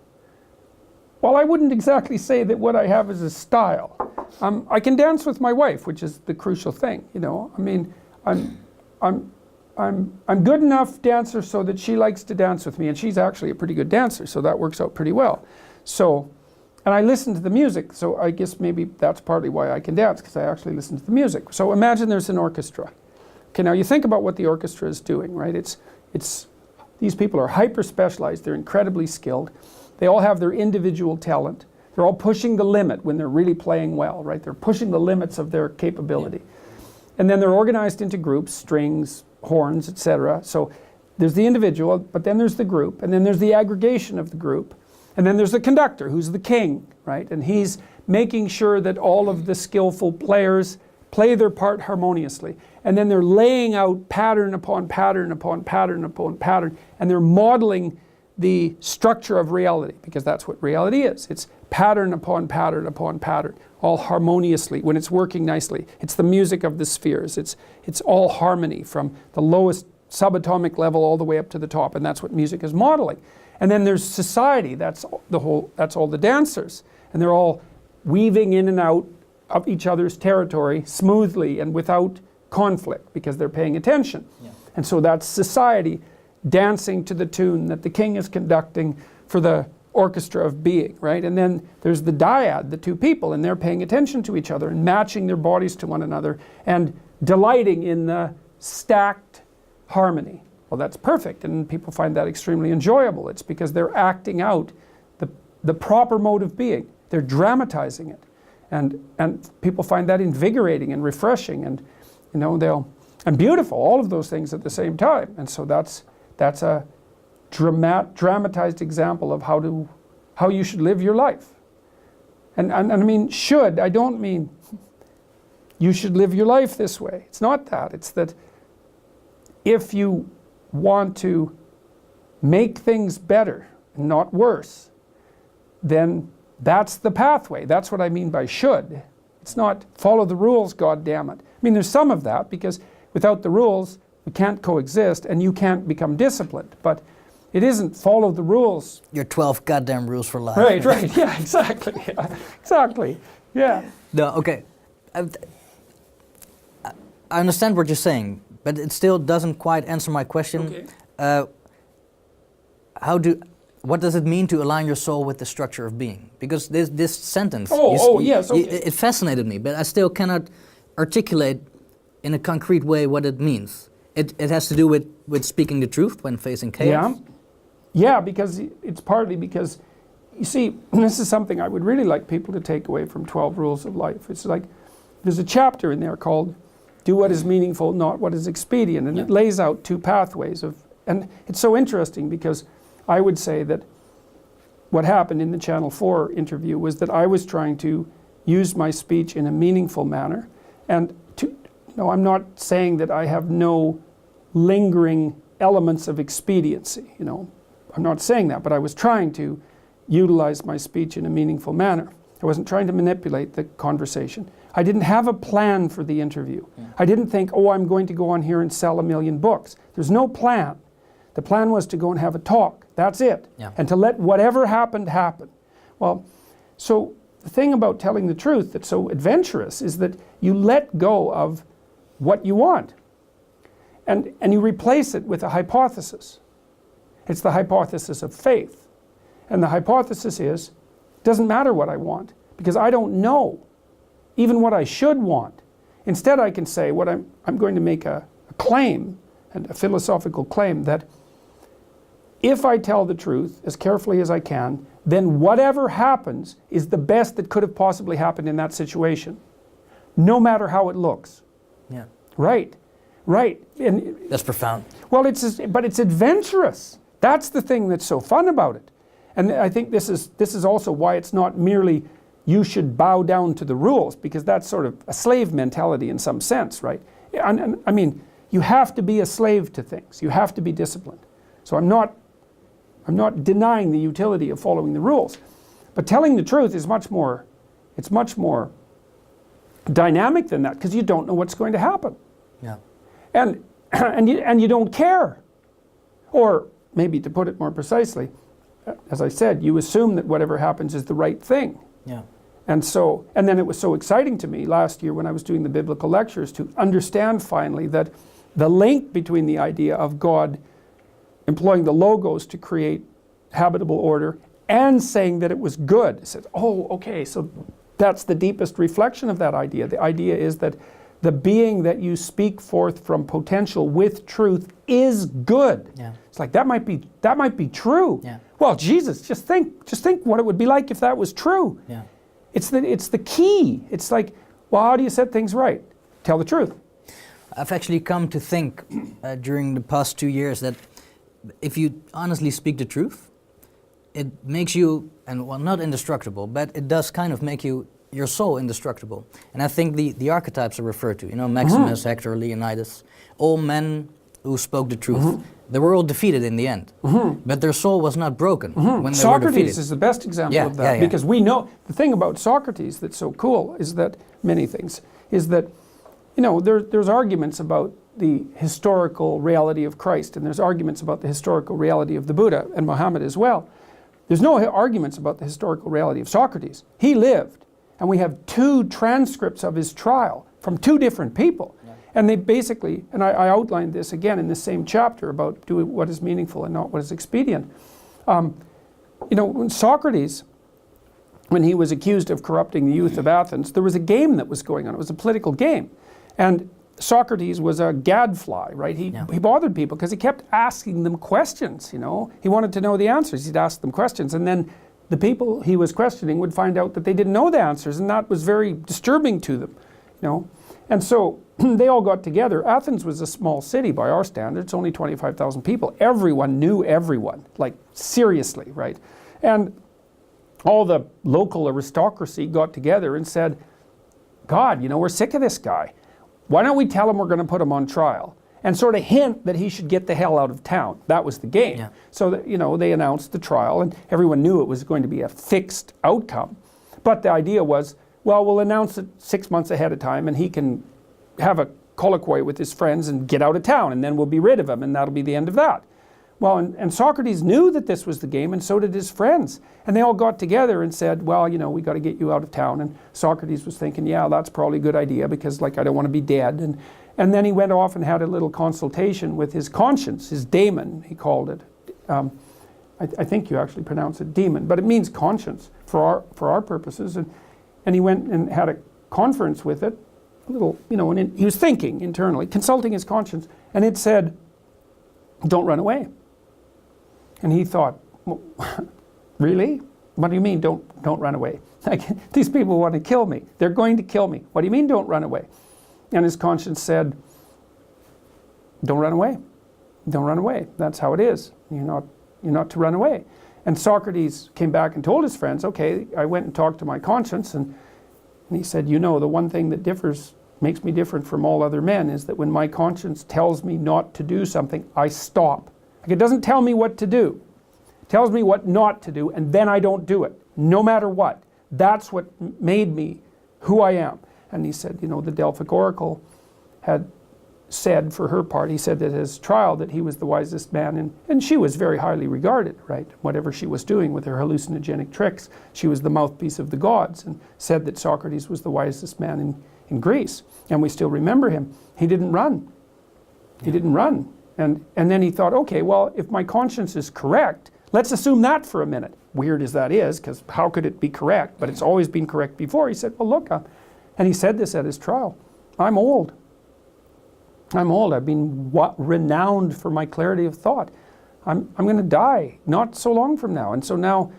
Well, I wouldn't exactly say that what I have is a style. I can dance with my wife, which is the crucial thing. I mean, I'm good enough dancer so that she likes to dance with me, and she's actually a pretty good dancer, so that works out pretty well. So, and I listen to the music, so I guess maybe that's partly why I can dance, because I actually listen to the music. So imagine there's an orchestra. Okay, now you think about what the orchestra is doing, right? These people are hyper specialized. They're incredibly skilled. They all have their individual talent. They're all pushing the limit when they're really playing well, right? They're pushing the limits of their capability. And then they're organized into groups, strings, horns, etc. So there's the individual, but then there's the group, and then there's the aggregation of the group. And then there's the conductor, who's the king, right? And he's making sure that all of the skillful players play their part harmoniously. And then they're laying out pattern upon pattern upon pattern upon pattern, and they're modeling the structure of reality, because that's what reality is. It's pattern upon pattern upon pattern, all harmoniously, when it's working nicely. It's the music of the spheres. It's all harmony from the lowest subatomic level all the way up to the top, and that's what music is modeling. And then there's society, that's all the dancers, and they're all weaving in and out of each other's territory smoothly and without conflict, because they're paying attention. Yeah. And so that's society dancing to the tune that the king is conducting for the orchestra of being, right? And then there's the dyad, the two people, and they're paying attention to each other and matching their bodies to one another and delighting in the stacked harmony. Well, that's perfect, and people find that extremely enjoyable. It's because they're acting out the proper mode of being. They're dramatizing it. And people find that invigorating and refreshing and, you know, and beautiful, all of those things at the same time. And so that's a dramatized example of how you should live your life. And I mean should, I don't mean you should live your life this way. It's not that. It's that if you want to make things better and not worse, then that's the pathway. That's what I mean by should. It's not follow the rules, God damn it. I mean, there's some of that, because without the rules, we can't coexist and you can't become disciplined. But it isn't follow the rules. Your 12 goddamn rules for life. Right, yeah, exactly. Yeah, exactly, yeah. No, okay. I understand what you're saying, but it still doesn't quite answer my question. Okay. What does it mean to align your soul with the structure of being? Because this sentence, yes, okay. It fascinated me, but I still cannot articulate in a concrete way what it means. It has to do with speaking the truth when facing chaos. Yeah, because it's partly because, you see, this is something I would really like people to take away from 12 Rules of Life. It's like, there's a chapter in there called Do What Is Meaningful, Not What Is Expedient, and it lays out two pathways and it's so interesting, because I would say that what happened in the Channel 4 interview was that I was trying to use my speech in a meaningful manner. And I'm not saying that I have no lingering elements of expediency, I'm not saying that, but I was trying to utilize my speech in a meaningful manner. I wasn't trying to manipulate the conversation. I didn't have a plan for the interview. Yeah. I didn't think, I'm going to go on here and sell 1 million books. There's no plan. The plan was to go and have a talk. That's it. Yeah. And to let whatever happened happen. Well, so the thing about telling the truth that's so adventurous is that you let go of what you want. And you replace it with a hypothesis. It's the hypothesis of faith. And the hypothesis is, it doesn't matter what I want, because I don't know even what I should want. Instead, I can say, I'm going to make a claim, and a philosophical claim, that if I tell the truth as carefully as I can, then whatever happens is the best that could have possibly happened in that situation, no matter how it looks. Yeah. Right. And that's profound. Well, but it's adventurous. That's the thing that's so fun about it. And I think this is also why it's not merely you should bow down to the rules, because that's sort of a slave mentality in some sense, right? And I mean, you have to be a slave to things. You have to be disciplined. So I'm not denying the utility of following the rules, but telling the truth is much more dynamic than that, because you don't know what's going to happen. Yeah. And you don't care. Or maybe to put it more precisely, as I said, you assume that whatever happens is the right thing. Yeah. And then it was so exciting to me last year when I was doing the biblical lectures to understand finally that the link between the idea of God employing the logos to create habitable order and saying that it was good. I said, okay, so that's the deepest reflection of that idea. The idea is that The being that you speak forth from potential with truth is good. Yeah. It's like that might be true. Yeah. Well, Jesus, just think what it would be like if that was true. Yeah. It's the key. It's like, well, how do you set things right? Tell the truth. I've actually come to think during the past 2 years that if you honestly speak the truth, it makes you, and well, not indestructible, but it does kind of make your soul indestructible. And I think the archetypes are referred to, Maximus, Hector, Leonidas, all men who spoke the truth. They were all defeated in the end, but their soul was not broken when they were defeated. Socrates is the best example of that, because we know, the thing about Socrates that's so cool is that, many things, is that, there's arguments about the historical reality of Christ, and there's arguments about the historical reality of the Buddha and Muhammad as well. There's no arguments about the historical reality of Socrates. He lived, and we have 2 transcripts of his trial from 2 different people. Yeah. And they basically, and I outlined this again in the same chapter about doing what is meaningful and not what is expedient. When Socrates, when he was accused of corrupting the youth of Athens, there was a game that was going on. It was a political game. And Socrates was a gadfly, right? He bothered people because he kept asking them questions, He wanted to know the answers. He'd ask them questions. And then the people he was questioning would find out that they didn't know the answers, and that was very disturbing to them, And so they all got together. Athens was a small city by our standards, only 25,000 people. Everyone knew everyone, like seriously, right? And all the local aristocracy got together and said, God, we're sick of this guy. Why don't we tell him we're going to put him on trial? And sort of hint that he should get the hell out of town. That was the game. Yeah. So that, they announced the trial, and everyone knew it was going to be a fixed outcome. But the idea was, well, we'll announce it 6 months ahead of time, and he can have a colloquy with his friends and get out of town, and then we'll be rid of him, and that'll be the end of that. Well, and Socrates knew that this was the game, and so did his friends. And they all got together and said, well, we got to get you out of town. And Socrates was thinking, yeah, that's probably a good idea, because I don't want to be dead. And then he went off and had a little consultation with his conscience, his daemon, he called it. I think you actually pronounce it demon, but it means conscience for our purposes. And he went and had a conference with it, a little, and he was thinking internally, consulting his conscience, and it said, don't run away. And he thought, well, really? What do you mean don't run away? These people want to kill me. They're going to kill me. What do you mean don't run away? And his conscience said, don't run away. Don't run away. That's how it is. You're not to run away. And Socrates came back and told his friends, okay, I went and talked to my conscience, and he said, the one thing that makes me different from all other men is that when my conscience tells me not to do something, I stop. It doesn't tell me what to do. It tells me what not to do, and then I don't do it, no matter what. That's what made me who I am. And he said, the Delphic Oracle had said, for her part, he said at his trial that he was the wisest man, and she was very highly regarded, right? Whatever she was doing with her hallucinogenic tricks, she was the mouthpiece of the gods, and said that Socrates was the wisest man in Greece. And we still remember him. He didn't run. He didn't run. And then he thought, okay, well, if my conscience is correct, let's assume that for a minute. Weird as that is, because how could it be correct? But it's always been correct before. He said, well, look, and he said this at his trial, I'm old. I've been renowned for my clarity of thought. I'm going to die not so long from now. And so now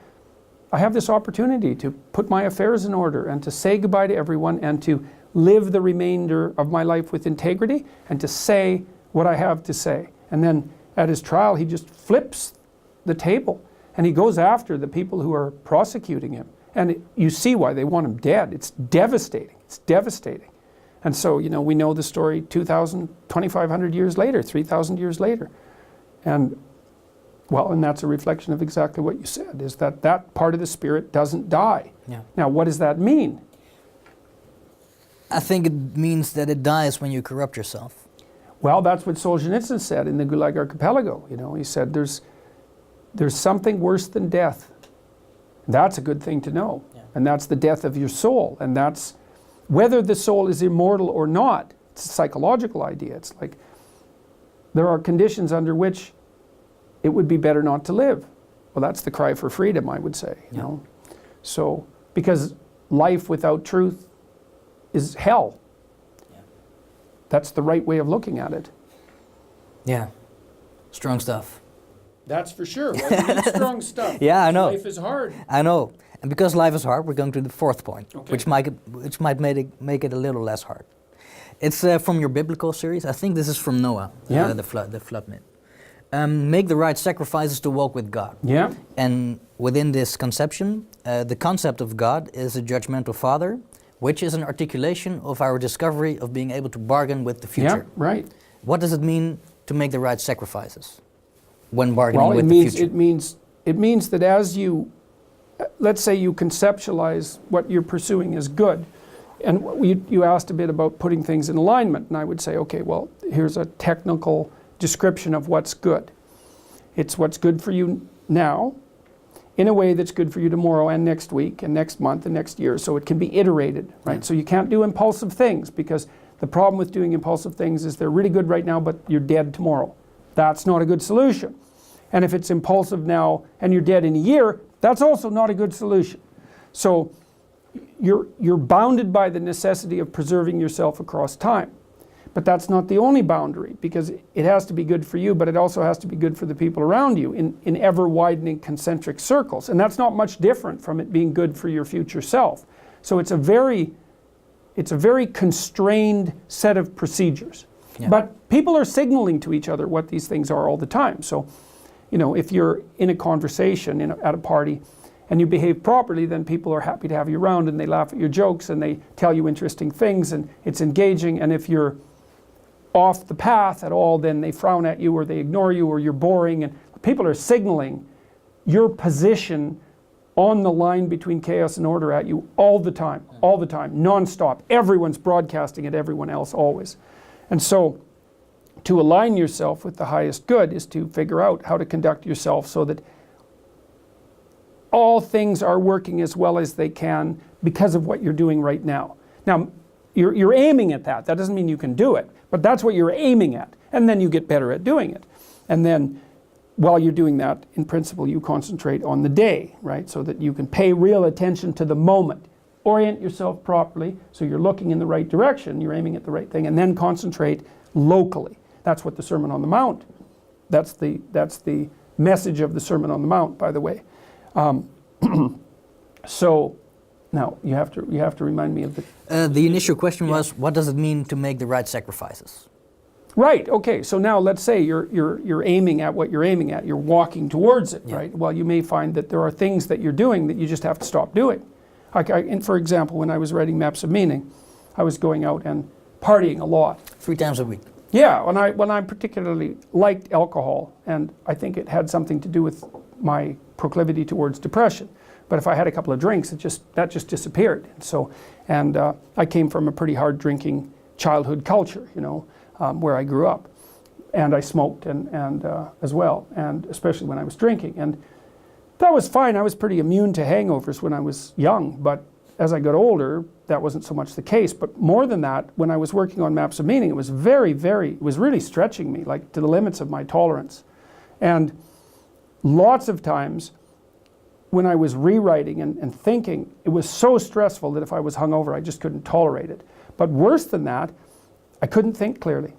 I have this opportunity to put my affairs in order and to say goodbye to everyone and to live the remainder of my life with integrity and to say what I have to say. And then at his trial, he just flips the table and he goes after the people who are prosecuting him. And you see why they want him dead. It's devastating. It's devastating. And so, we know the story 2,500 years later, 3,000 years later. And that's a reflection of exactly what you said, is that part of the spirit doesn't die. Yeah. Now, what does that mean? I think it means that it dies when you corrupt yourself. Well, that's what Solzhenitsyn said in the Gulag Archipelago. He said there's something worse than death. That's a good thing to know. Yeah. And that's the death of your soul. And that's whether the soul is immortal or not. It's a psychological idea. It's like there are conditions under which it would be better not to live. Well, that's the cry for freedom, I would say. So, because life without truth is hell. Yeah. that's the right way of looking at it. Yeah. Strong stuff. That's for sure. Well, you need strong stuff. Yeah, I know. Life is hard. I know. And because life is hard, we're going to the fourth point, Okay. which might make it a little less hard. It's from your biblical series. I think this is from Noah, Yeah. the flood myth. Make the right sacrifices to walk with God. Yeah. And within this conception, the concept of God is a judgmental father, which is an articulation of our discovery of being able to bargain with the future. Yeah, right. What does it mean to make the right sacrifices when bargaining Well, with the future? it means that as you, let's say you conceptualize what you're pursuing as good, and you asked a bit about putting things in alignment, and I would say, okay, well, here's a technical description of what's good. It's what's good for you now, in a way that's good for you tomorrow and next week and next month and next year, so it can be iterated, right? Yeah. So you can't do impulsive things, because the problem with doing impulsive things is they're really good right now, but you're dead tomorrow. That's not a good solution. And if it's impulsive now and you're dead in a year, that's also not a good solution. So you're bounded by the necessity of preserving yourself across time. But that's not the only boundary, because it has to be good for you, but it also has to be good for the people around you in ever-widening concentric circles. And that's not much different from it being good for your future self. So it's a very constrained set of procedures. Yeah. But people are signaling to each other what these things are all the time. So, you know, if you're in a conversation at a party and you behave properly, then people are happy to have you around, and they laugh at your jokes and they tell you interesting things, and it's engaging. And if you're off the path at all, then they frown at you, or they ignore you, or you're boring. And people are signaling your position on the line between chaos and order at you all the time, nonstop. Everyone's broadcasting at everyone else always. And so to align yourself with the highest good is to figure out how to conduct yourself so that all things are working as well as they can because of what you're doing right now. Now, you're aiming at that. That doesn't mean you can do it, but that's what you're aiming at. And then you get better at doing it. And then while you're doing that, in principle, you concentrate on the day, right? So that you can pay real attention to the moment. Orient yourself properly so you're looking in the right direction, you're aiming at the right thing, and then concentrate locally. That's what the Sermon on the Mount, that's the message of the Sermon on the Mount, by the way. So now you have to remind me of the initial question was, what does it mean to make the right sacrifices? Right. Okay. So now let's say you're aiming at what you're aiming at. You're walking towards it, Yeah. right? Well, you may find that there are things that you're doing that you just have to stop doing. And for example, when I was writing Maps of Meaning, I was going out and partying a lot. 3 times a week. Yeah. When I particularly liked alcohol, and I think it had something to do with my proclivity towards depression. But if I had a couple of drinks, that just disappeared. So, I came from a pretty hard drinking childhood culture, you know. Where I grew up, and I smoked and as well, and especially when I was drinking, and that was fine. I was pretty immune to hangovers when I was young, but as I got older, that wasn't so much the case. But more than that, when I was working on Maps of Meaning, it was it was really stretching me, like to the limits of my tolerance. And lots of times when I was rewriting and thinking, it was so stressful that if I was hungover, I just couldn't tolerate it. But worse than that, I couldn't think clearly,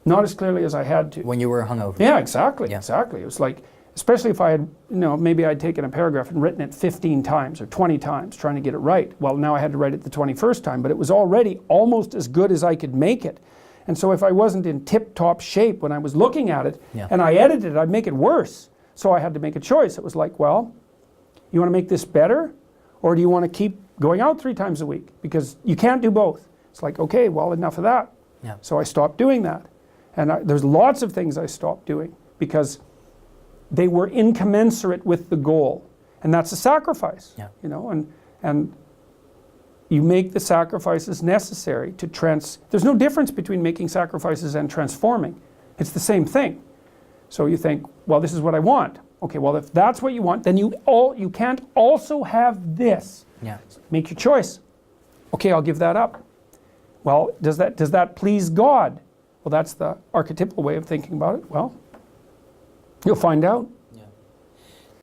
not as clearly as I had to. When you were hungover. Yeah, exactly, Yeah. exactly. It was like, especially if I had, maybe I'd taken a paragraph and written it 15 times or 20 times trying to get it right. Well, now I had to write it the 21st time, but it was already almost as good as I could make it. And so if I wasn't in tip-top shape when I was looking at it, Yeah. and I edited it, I'd make it worse. So I had to make a choice. It was like, well, you want to make this better, or do you want to keep going out 3 times a week? Because you can't do both. It's like, okay, well, enough of that. Yeah. So I stopped doing that. And there's lots of things I stopped doing because they were incommensurate with the goal. And that's a sacrifice, Yeah. and you make the sacrifices necessary to there's no difference between making sacrifices and transforming. It's the same thing. So you think, well, this is what I want. Okay, well, if that's what you want, then you can't also have this. Yeah. Make your choice. Okay, I'll give that up. Well, does that please God? Well, that's the archetypal way of thinking about it. Well, you'll find out. Yeah.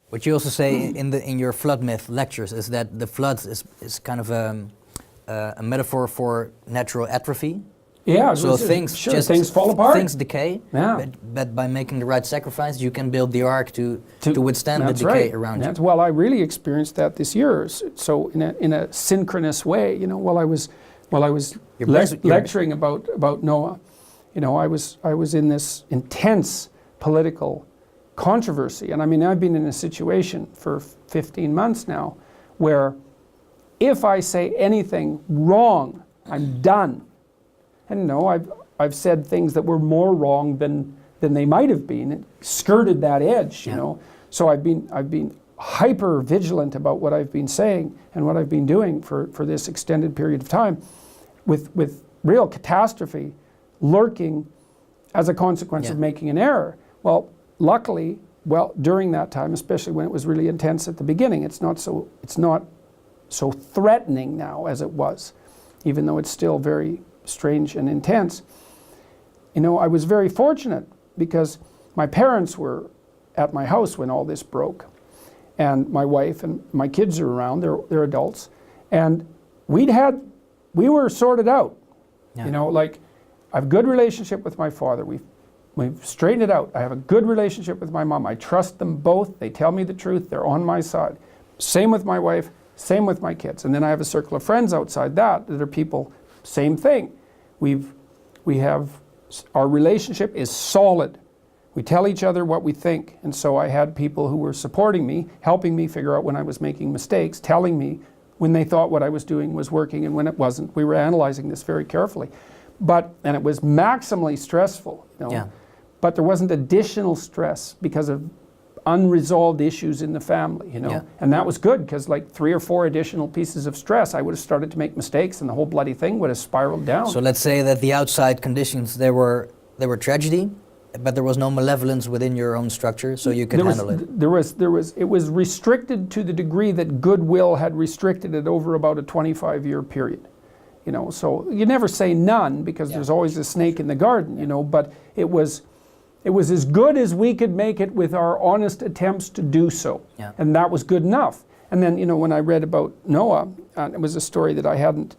What you also say in your flood myth lectures is that the flood is kind of a metaphor for natural atrophy. Yeah, So things sure, things fall apart. Things decay. Yeah. But by making the right sacrifice, you can build the ark to withstand the decay right. around you. Well, I really experienced that this year. So in a synchronous way, you know, while I was lecturing about Noah, you know, I was in this intense political controversy, and I mean, I've been in a situation for 15 months now where if I say anything wrong, I'm done. And no, I've said things that were more wrong than they might have been. It skirted that edge, you know. So I've been hyper vigilant about what I've been saying and what I've been doing for this extended period of time, with real catastrophe lurking as a consequence of making an error. Well, luckily, during that time, especially when it was really intense at the beginning, it's not so threatening now as it was, even though it's still very strange and intense. You know, I was very fortunate because my parents were at my house when all this broke, and my wife and my kids are around. They're adults, and we were sorted out. Yeah. You know, like, I have a good relationship with my father. We've straightened it out. I have a good relationship with my mom. I trust them both. They tell me the truth. They're on my side. Same with my wife. Same with my kids. And then I have a circle of friends outside that are people. Same thing. Our relationship is solid. We tell each other what we think. And so I had people who were supporting me, helping me figure out when I was making mistakes, telling me when they thought what I was doing was working and when it wasn't. We were analyzing this very carefully. And it was maximally stressful, you know. Yeah. But there wasn't additional stress because of unresolved issues in the family, you know. Yeah. And that was good, because like 3 or 4 additional pieces of stress, I would have started to make mistakes and the whole bloody thing would have spiraled down. So let's say that the outside conditions, they were tragedy, but there was no malevolence within your own structure, so you could handle it. It was restricted to the degree that goodwill had restricted it over about a 25-year period. You know, so you never say none, because there's always a snake in the garden, you know, but it was as good as we could make it with our honest attempts to do so. Yeah. And that was good enough. And then, you know, when I read about Noah, it was a story that I hadn't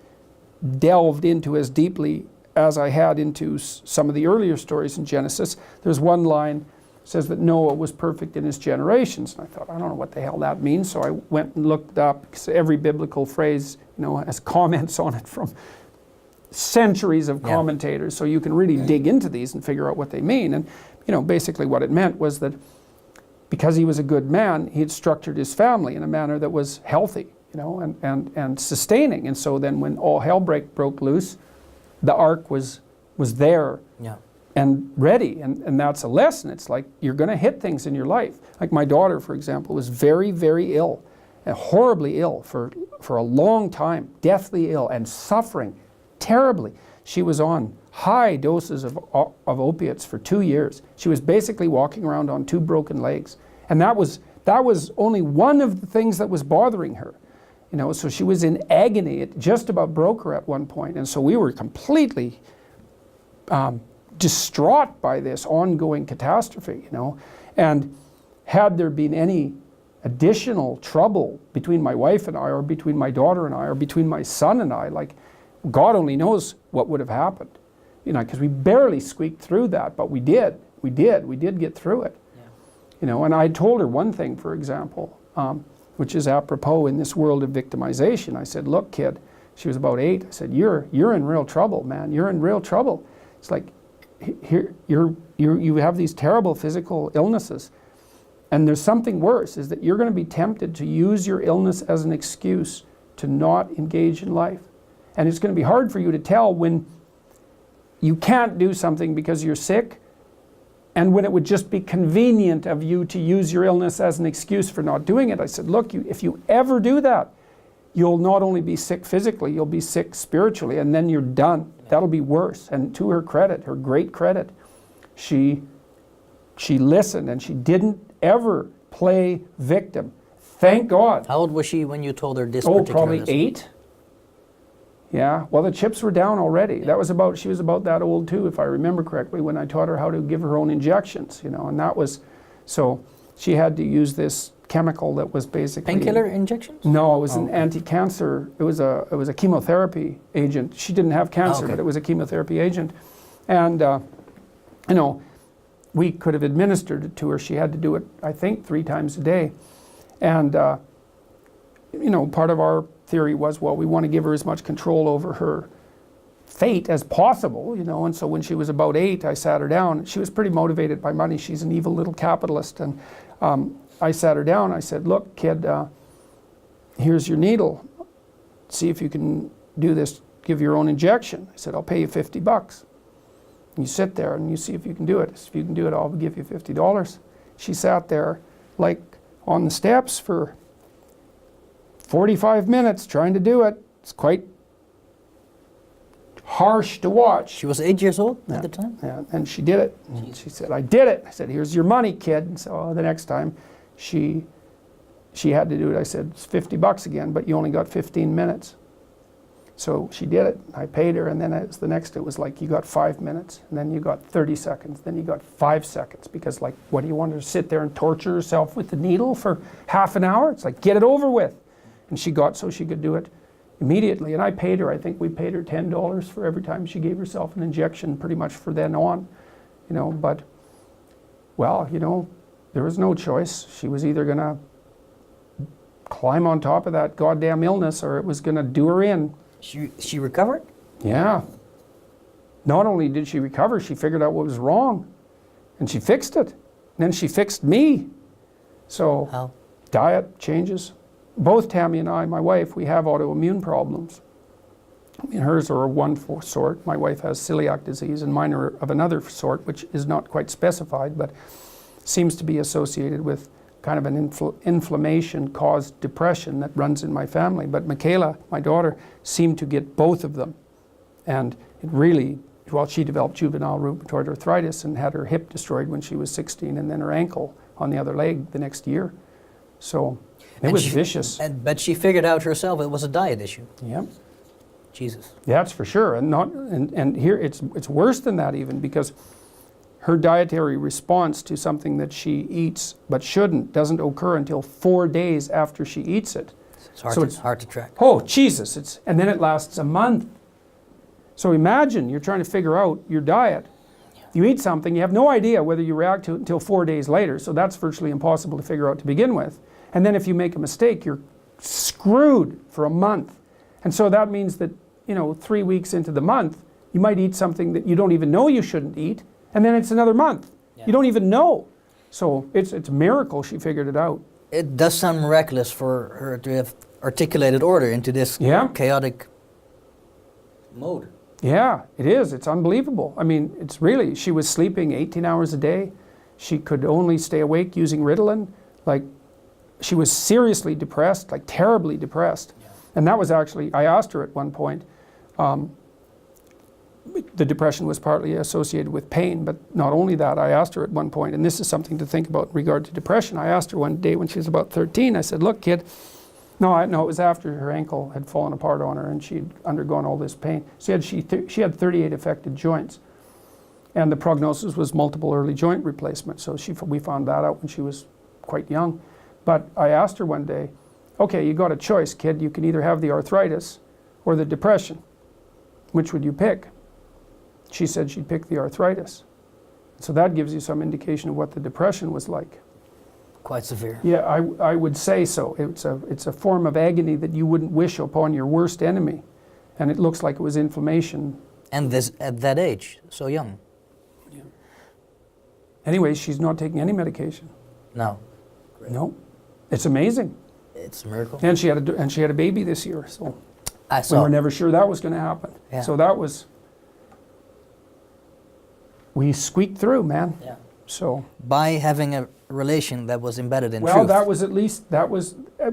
delved into as deeply as I had into some of the earlier stories in Genesis. There's one line that says that Noah was perfect in his generations. And I thought, I don't know what the hell that means. So I went and looked up, because every biblical phrase, you know, has comments on it from centuries of commentators. So you can really dig into these and figure out what they mean. And, you know, basically what it meant was that because he was a good man, he had structured his family in a manner that was healthy, you know, and sustaining. And so then when all hell broke loose, the ark was there and ready. And that's a lesson. It's like, you're going to hit things in your life. Like my daughter, for example, was very, very ill, and horribly ill for a long time, deathly ill and suffering terribly. She was on high doses of opiates for 2 years. She was basically walking around on 2 broken legs. And that was only one of the things that was bothering her. You know, so she was in agony. It just about broke her at one point. And so we were completely distraught by this ongoing catastrophe, you know. And had there been any additional trouble between my wife and I, or between my daughter and I, or between my son and I, like, God only knows what would have happened, you know, because we barely squeaked through that, but we did get through it. Yeah. You know, and I told her one thing, for example, which is apropos in this world of victimization. I said, look, kid, she was about 8. I said, you're in real trouble, man. You're in real trouble. It's like, here, you have these terrible physical illnesses, and there's something worse, is that you're going to be tempted to use your illness as an excuse to not engage in life. And it's going to be hard for you to tell when you can't do something because you're sick, and when it would just be convenient of you to use your illness as an excuse for not doing it. I said, look, if you ever do that, you'll not only be sick physically, you'll be sick spiritually, and then you're done. That'll be worse. And to her credit, her great credit, she listened, and she didn't ever play victim. Thank God. How old was she when you told her this particular particular probably lesson? 8. Yeah, well, the chips were down already. Yeah. She was about that old too, if I remember correctly, when I taught her how to give her own injections, you know, and that was, so she had to use this chemical that was basically... Painkiller injections? No, it was Oh, an okay. anti-cancer. It was a chemotherapy agent. She didn't have cancer, okay. but it was a chemotherapy agent. And, you know, we could have administered it to her. She had to do it, I think, 3 times a day. And, you know, part of our theory was, well, we want to give her as much control over her fate as possible, you know. And so when she was about 8, I sat her down. She was pretty motivated by money. She's an evil little capitalist. And I sat her down. I said, look, kid, here's your needle. See if you can do this, give your own injection. I said, I'll pay you $50. You sit there and you see if you can do it. If you can do it, I'll give you $50. She sat there like on the steps for 45 minutes trying to do it. It's quite harsh to watch. She was 8 years old at the time? Yeah, and she did it. And she said, I did it. I said, here's your money, kid. And so the next time she had to do it, I said, it's $50 again, but you only got 15 minutes. So she did it. I paid her, and then it was like, you got 5 minutes, and then you got 30 seconds, then you got 5 seconds, because like, what do you want her to sit there and torture herself with the needle for half an hour? It's like, get it over with. And she got so she could do it immediately, and I paid her, I think we paid her $10 for every time she gave herself an injection, pretty much for then on, you know. But, well, you know, there was no choice. She was either gonna climb on top of that goddamn illness, or it was gonna do her in. She recovered? Yeah. Not only did she recover, she figured out what was wrong, and she fixed it. And then she fixed me. So, How? diet changes. Both Tammy and I, my wife, we have autoimmune problems. I mean, hers are one sort. My wife has celiac disease, and mine are of another sort, which is not quite specified, but seems to be associated with kind of an inflammation-caused depression that runs in my family. But Michaela, my daughter, seemed to get both of them. And it really, well, she developed juvenile rheumatoid arthritis and had her hip destroyed when she was 16, and then her ankle on the other leg the next year. So it was vicious. But she figured out herself it was a diet issue. Yeah. Jesus. That's for sure. And here it's worse than that even, because her dietary response to something that she eats but shouldn't doesn't occur until 4 days after she eats it. It's hard to track. Oh, Jesus. And then it lasts a month. So imagine you're trying to figure out your diet. You eat something, you have no idea whether you react to it until 4 days later, so that's virtually impossible to figure out to begin with. And then if you make a mistake, you're screwed for a month. And so that means that, you know, 3 weeks into the month, you might eat something that you don't even know you shouldn't eat, and then it's another month. Yeah. You don't even know. So it's a miracle she figured it out. It does sound miraculous for her to have articulated order into this chaotic mode. Yeah, it is. It's unbelievable. I mean, it's really, she was sleeping 18 hours a day. She could only stay awake using Ritalin. Like, she was seriously depressed, like terribly depressed. Yeah. And that was actually, I asked her at one point, the depression was partly associated with pain, but not only that, I asked her at one point, and this is something to think about in regard to depression. I asked her one day when she was about 13, I said, look, kid, no, it was after her ankle had fallen apart on her and she'd undergone all this pain. She had 38 affected joints, and the prognosis was multiple early joint replacement. So we found that out when she was quite young. But I asked her one day, okay, you got a choice, kid. You can either have the arthritis or the depression. Which would you pick? She said she'd pick the arthritis. So that gives you some indication of what the depression was like. Quite severe. Yeah, I would say so. It's a form of agony that you wouldn't wish upon your worst enemy. And it looks like it was inflammation. And this at that age, so young. Yeah. Anyway, she's not taking any medication. No. Great. No. It's amazing. It's a miracle. And she had a baby this year, so I saw. we were never sure that was going to happen. Yeah. So that was, we squeaked through, man. Yeah. So by having a relation that was embedded in well, truth. that was at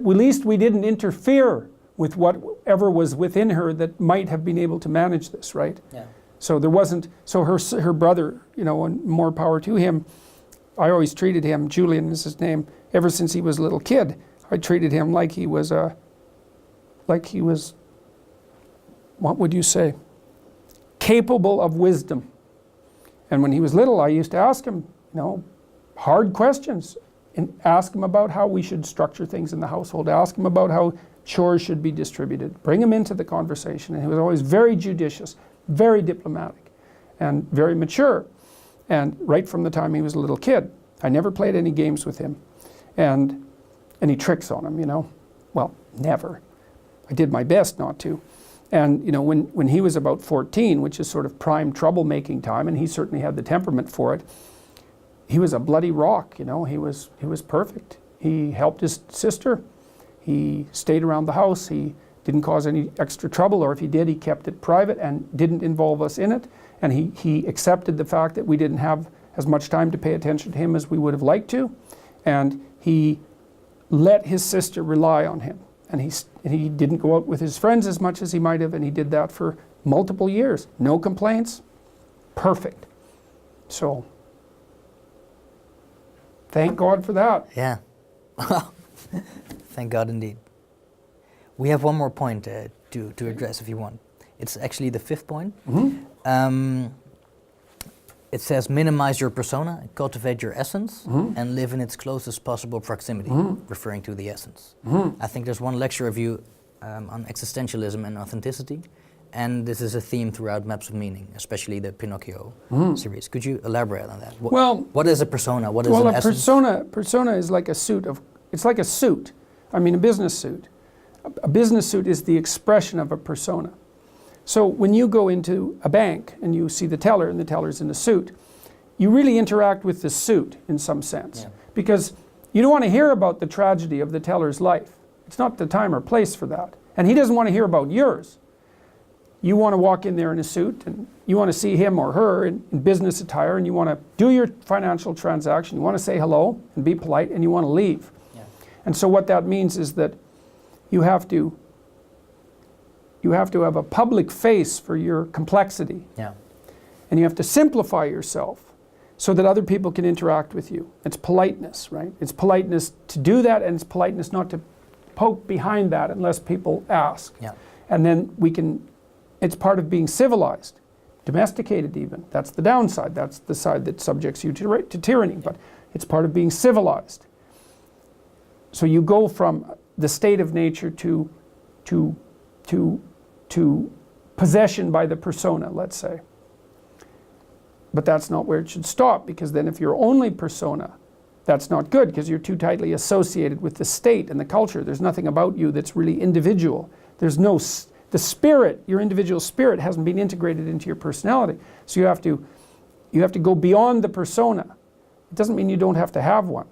least we didn't interfere with whatever was within her that might have been able to manage this, right? Yeah. So there wasn't. So her brother, you know, and more power to him. I always treated him, Julian is his name, ever since he was a little kid. I treated him like he was what would you say? Capable of wisdom. And when he was little, I used to ask him, you know, hard questions, and ask him about how we should structure things in the household. Ask him about how chores should be distributed. Bring him into the conversation. And he was always very judicious, very diplomatic, and very mature. And right from the time he was a little kid, I never played any games with him. And any tricks on him, you know. Well, never. I did my best not to. And you know, when he was about 14, which is sort of prime troublemaking time, and he certainly had the temperament for it, he was a bloody rock, you know. He was perfect. He helped his sister. He stayed around the house. He didn't cause any extra trouble, or if he did, he kept it private and didn't involve us in it. And he accepted the fact that we didn't have as much time to pay attention to him as we would have liked to. And he let his sister rely on him. And he didn't go out with his friends as much as he might have, and he did that for multiple years. No complaints. Perfect. So, thank God for that. Yeah. Thank God indeed. We have one more point to address if you want. It's actually the fifth point. Mm-hmm. It says minimize your persona, cultivate your essence, and live in its closest possible proximity, referring to the essence. I think there's one lecture of you on existentialism and authenticity, and this is a theme throughout Maps of Meaning, especially the Pinocchio series. Could you elaborate on that? What is a persona? What is an essence? Persona is like a suit of, it's like a suit. I mean, a business suit. A business suit is the expression of a persona. So when you go into a bank and you see the teller and the teller's in a suit, you really interact with the suit in some sense. Yeah. Because you don't want to hear about the tragedy of the teller's life. It's not the time or place for that. And he doesn't want to hear about yours. You want to walk in there in a suit and you want to see him or her in business attire and you want to do your financial transaction. You want to say hello and be polite and you want to leave. Yeah. And so what that means is that you have to have a public face for your complexity. Yeah. And you have to simplify yourself so that other people can interact with you. It's politeness, right? It's politeness to do that, and it's politeness not to poke behind that unless people ask. Yeah. And then it's part of being civilized, domesticated even. That's the downside. That's the side that subjects you to tyranny, but it's part of being civilized. So you go from the state of nature to possession by the persona, let's say. But that's not where it should stop, because then if you're only persona, that's not good, because you're too tightly associated with the state and the culture. There's nothing about you that's really individual. There's no, the spirit, your individual spirit hasn't been integrated into your personality. So you have to go beyond the persona. It doesn't mean you don't have to have one.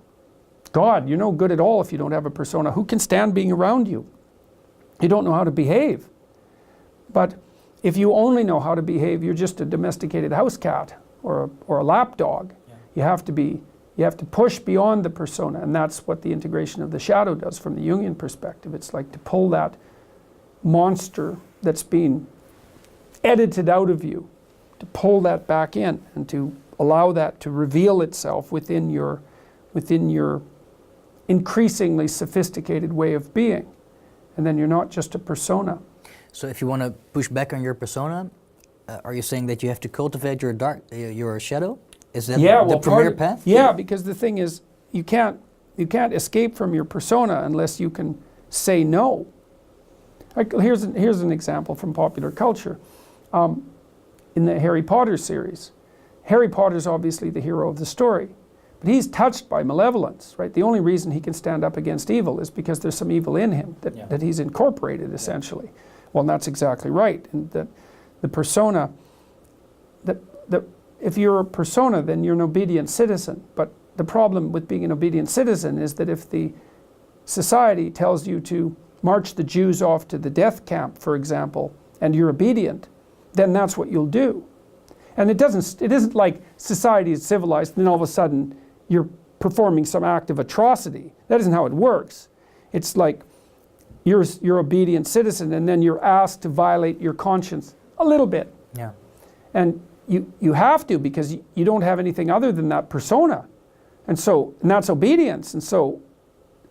God, you're no good at all if you don't have a persona. Who can stand being around you? You don't know how to behave. But if you only know how to behave, you're just a domesticated house cat or a lap dog. Yeah. You have to push beyond the persona, and that's what the integration of the shadow does from the Jungian perspective. It's like to pull that monster that's been edited out of you, to pull that back in and to allow that to reveal itself within your increasingly sophisticated way of being. And then you're not just a persona. So if you want to push back on your persona, are you saying that you have to cultivate your shadow? Is that the premier path? Yeah, because the thing is, you can't escape from your persona unless you can say no. Like, here's an example from popular culture. In the Harry Potter series, Harry Potter's obviously the hero of the story, but he's touched by malevolence, right? The only reason he can stand up against evil is because there's some evil in him that he's incorporated, essentially. Well, and that's exactly right. And that the persona, if you're a persona, then you're an obedient citizen. But the problem with being an obedient citizen is that if the society tells you to march the Jews off to the death camp, for example, and you're obedient, then that's what you'll do. And it isn't like society is civilized and then all of a sudden you're performing some act of atrocity. That isn't how it works. It's like you're obedient citizen and then you're asked to violate your conscience a little bit. Yeah. And you have to, because you don't have anything other than that persona. And that's obedience. And so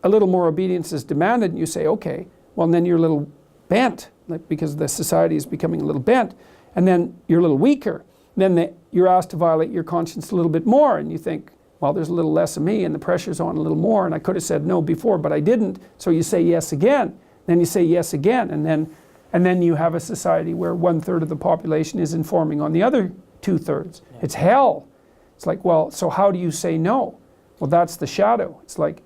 a little more obedience is demanded and you say, okay, well, and then you're a little bent, because the society is becoming a little bent, and then you're a little weaker. Then you're asked to violate your conscience a little bit more, and you think, well, there's a little less of me and the pressure's on a little more, and I could have said no before, but I didn't. So you say yes again, then you say yes again, and then you have a society where 1/3 of the population is informing on the other 2/3. Yeah. It's hell. It's like, well, so how do you say no? Well, that's the shadow. It's like,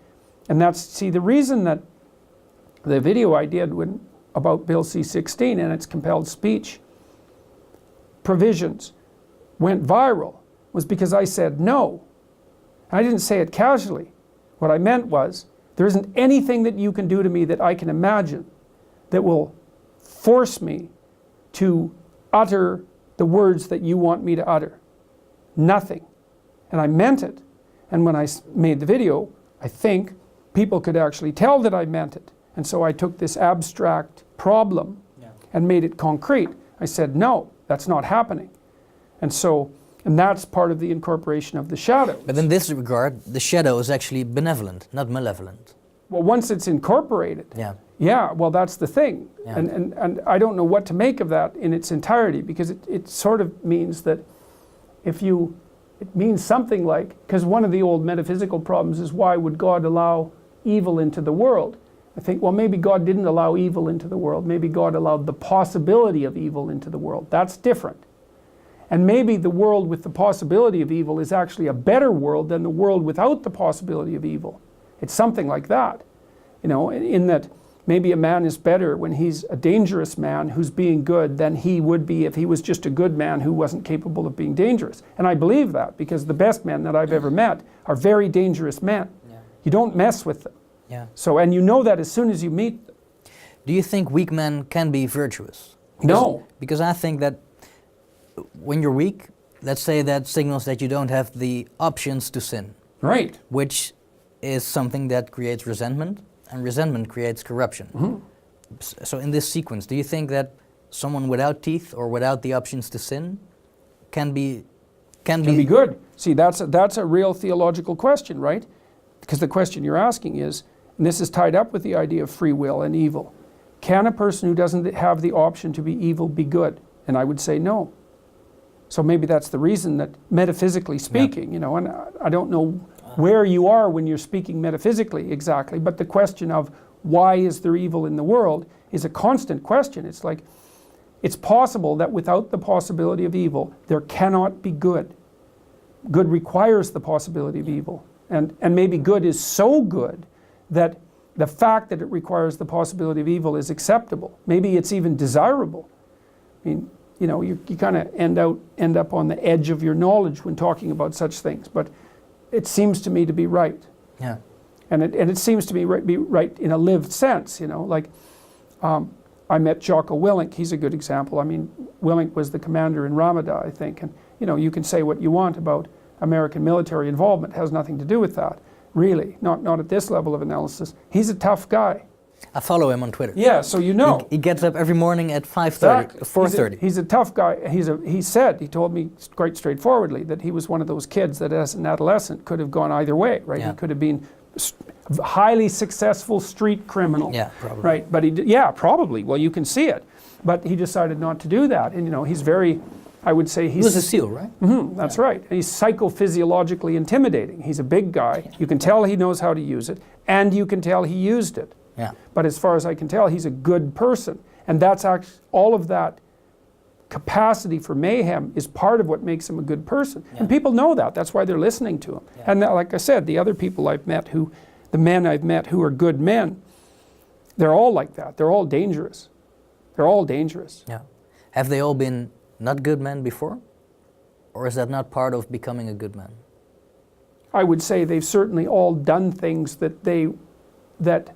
and that's, see, the reason that the video I did about Bill C-16 and its compelled speech provisions went viral was because I said no. I didn't say it casually. What I meant was, there isn't anything that you can do to me that I can imagine that will force me to utter the words that you want me to utter. Nothing. And I meant it. And when I made the video, I think people could actually tell that I meant it. And so I took this abstract problem and made it concrete. I said, no, that's not happening. And so, and that's part of the incorporation of the shadow. But in this regard, the shadow is actually benevolent, not malevolent. Well, once it's incorporated. Yeah, well, that's the thing. Yeah. And I don't know what to make of that in its entirety, because it sort of means that it means something like, because one of the old metaphysical problems is, why would God allow evil into the world? I think, well, maybe God didn't allow evil into the world. Maybe God allowed the possibility of evil into the world. That's different. And maybe the world with the possibility of evil is actually a better world than the world without the possibility of evil. It's something like that, in that maybe a man is better when he's a dangerous man who's being good than he would be if he was just a good man who wasn't capable of being dangerous. And I believe that, because the best men that I've ever met are very dangerous men. Yeah. You don't mess with them. Yeah. So, and you know that as soon as you meet them. Do you think weak men can be virtuous? No. Because I think that when you're weak, let's say that signals that you don't have the options to sin. Right. Which is something that creates resentment, and resentment creates corruption. Mm-hmm. So in this sequence, do you think that someone without teeth or without the options to sin can be good? See, that's a real theological question, right? Because the question you're asking is, and this is tied up with the idea of free will and evil. Can a person who doesn't have the option to be evil be good? And I would say no. So maybe that's the reason that, metaphysically speaking, and I don't know where you are when you're speaking metaphysically exactly, but the question of why is there evil in the world is a constant question. It's like, it's possible that without the possibility of evil, there cannot be good. Good requires the possibility of evil. And maybe good is so good that the fact that it requires the possibility of evil is acceptable. Maybe it's even desirable. I mean, you kind of end up on the edge of your knowledge when talking about such things, but it seems to me to be right. Yeah. And it seems to me be right in a lived sense. I met Jocko Willink. He's a good example. I mean, Willink was the commander in Ramada, I think, and you can say what you want about American military involvement. It has nothing to do with that, really. Not at this level of analysis. He's a tough guy. I follow him on Twitter. Yeah, so you know. He gets up every morning at 5:30, 4:30. He's a tough guy. He told me quite straightforwardly that he was one of those kids that as an adolescent could have gone either way, right? Yeah. He could have been a highly successful street criminal. Yeah, probably. Right, but probably. Well, you can see it. But he decided not to do that. And he's very, I would say he was a SEAL, right? Mm-hmm, that's right. And he's psychophysiologically intimidating. He's a big guy. You can tell he knows how to use it, and you can tell he used it. Yeah. But as far as I can tell, he's a good person. And that's actually, all of that capacity for mayhem is part of what makes him a good person. Yeah. And people know that. That's why they're listening to him. Yeah. And like I said, the other people I've met the men I've met who are good men, they're all like that. They're all dangerous. They're all dangerous. Yeah. Have they all been not good men before? Or is that not part of becoming a good man? I would say they've certainly all done things that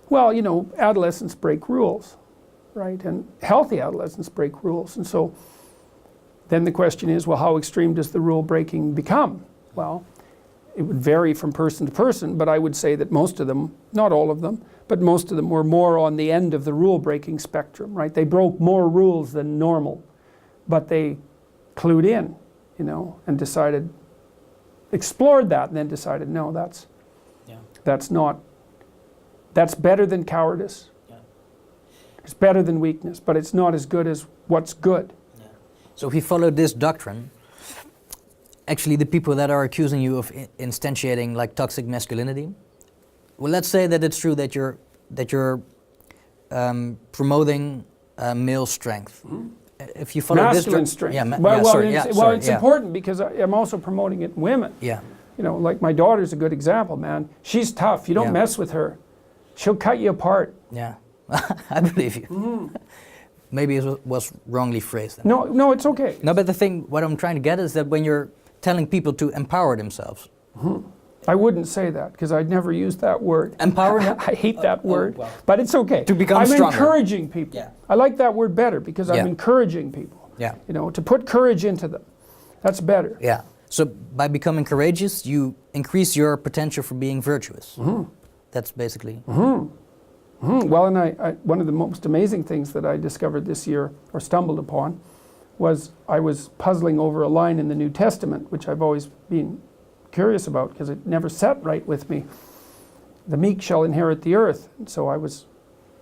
well, adolescents break rules, right? And healthy adolescents break rules. And so then the question is, well, how extreme does the rule breaking become? Well, it would vary from person to person, but I would say that most of them, not all of them, but most of them were more on the end of the rule breaking spectrum, right? They broke more rules than normal, but they clued in, and explored that and then decided, no, that's better than cowardice. Yeah. It's better than weakness, but it's not as good as what's good. Yeah. So if you follow this doctrine, actually the people that are accusing you of instantiating like toxic masculinity, well, let's say that it's true that you're promoting male strength. If you follow masculine this strength. well, It's important because I'm also promoting it in women. Yeah. You know, like my daughter's a good example, man. She's tough. You don't mess with her. She'll cut you apart. Yeah, I believe you. Maybe it was wrongly phrased. Then. No, it's okay. No, but the thing, what I'm trying to get is that when you're telling people to empower themselves. I wouldn't say that because I'd never use that word. Empower? I hate that word, but it's okay. To become I'm stronger. encouraging people. Yeah. I like that word better because I'm Yeah. encouraging people. Yeah. You know, to put courage into them. That's better. Yeah. So by becoming courageous, you increase your potential for being virtuous. That's basically. Well, and I one of the most amazing things that I discovered this year, or stumbled upon, was I was puzzling over a line in the New Testament, which I've always been curious about because it never sat right with me. The meek shall inherit the earth. And so I was,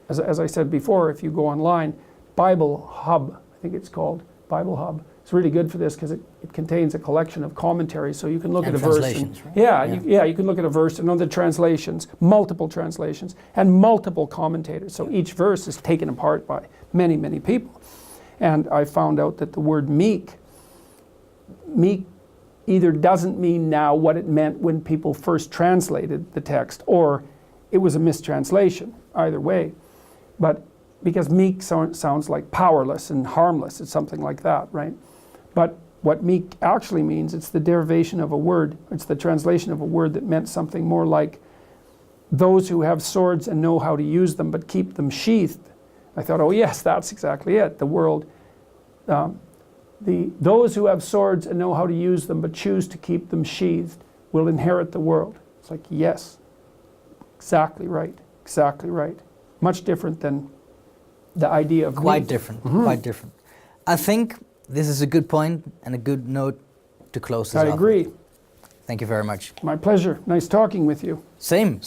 as I said before, if you go online, Bible Hub, I think it's called, Bible Hub. It's really good for this because it contains a collection of commentaries, so you can look And at a verse. translations, right? You can look at a verse and other translations, multiple translations, and multiple commentators. So each verse is taken apart by many, many people. And I found out that the word meek either doesn't mean now what it meant when people first translated the text, or it was a mistranslation, either way. But because meek sounds like powerless and harmless, it's something like that, right? But what meek actually means, it's the derivation of a word, it's the translation of a word that meant something more like those who have swords and know how to use them but keep them sheathed. I thought, oh yes, that's exactly it. The world, those who have swords and know how to use them but choose to keep them sheathed will inherit the world. It's like, yes, exactly right, exactly right. Much different than the idea of Quite meek. different, quite different. I think this is a good point and a good note to close this off. I agree. Thank you very much. My pleasure. Nice talking with you. Same.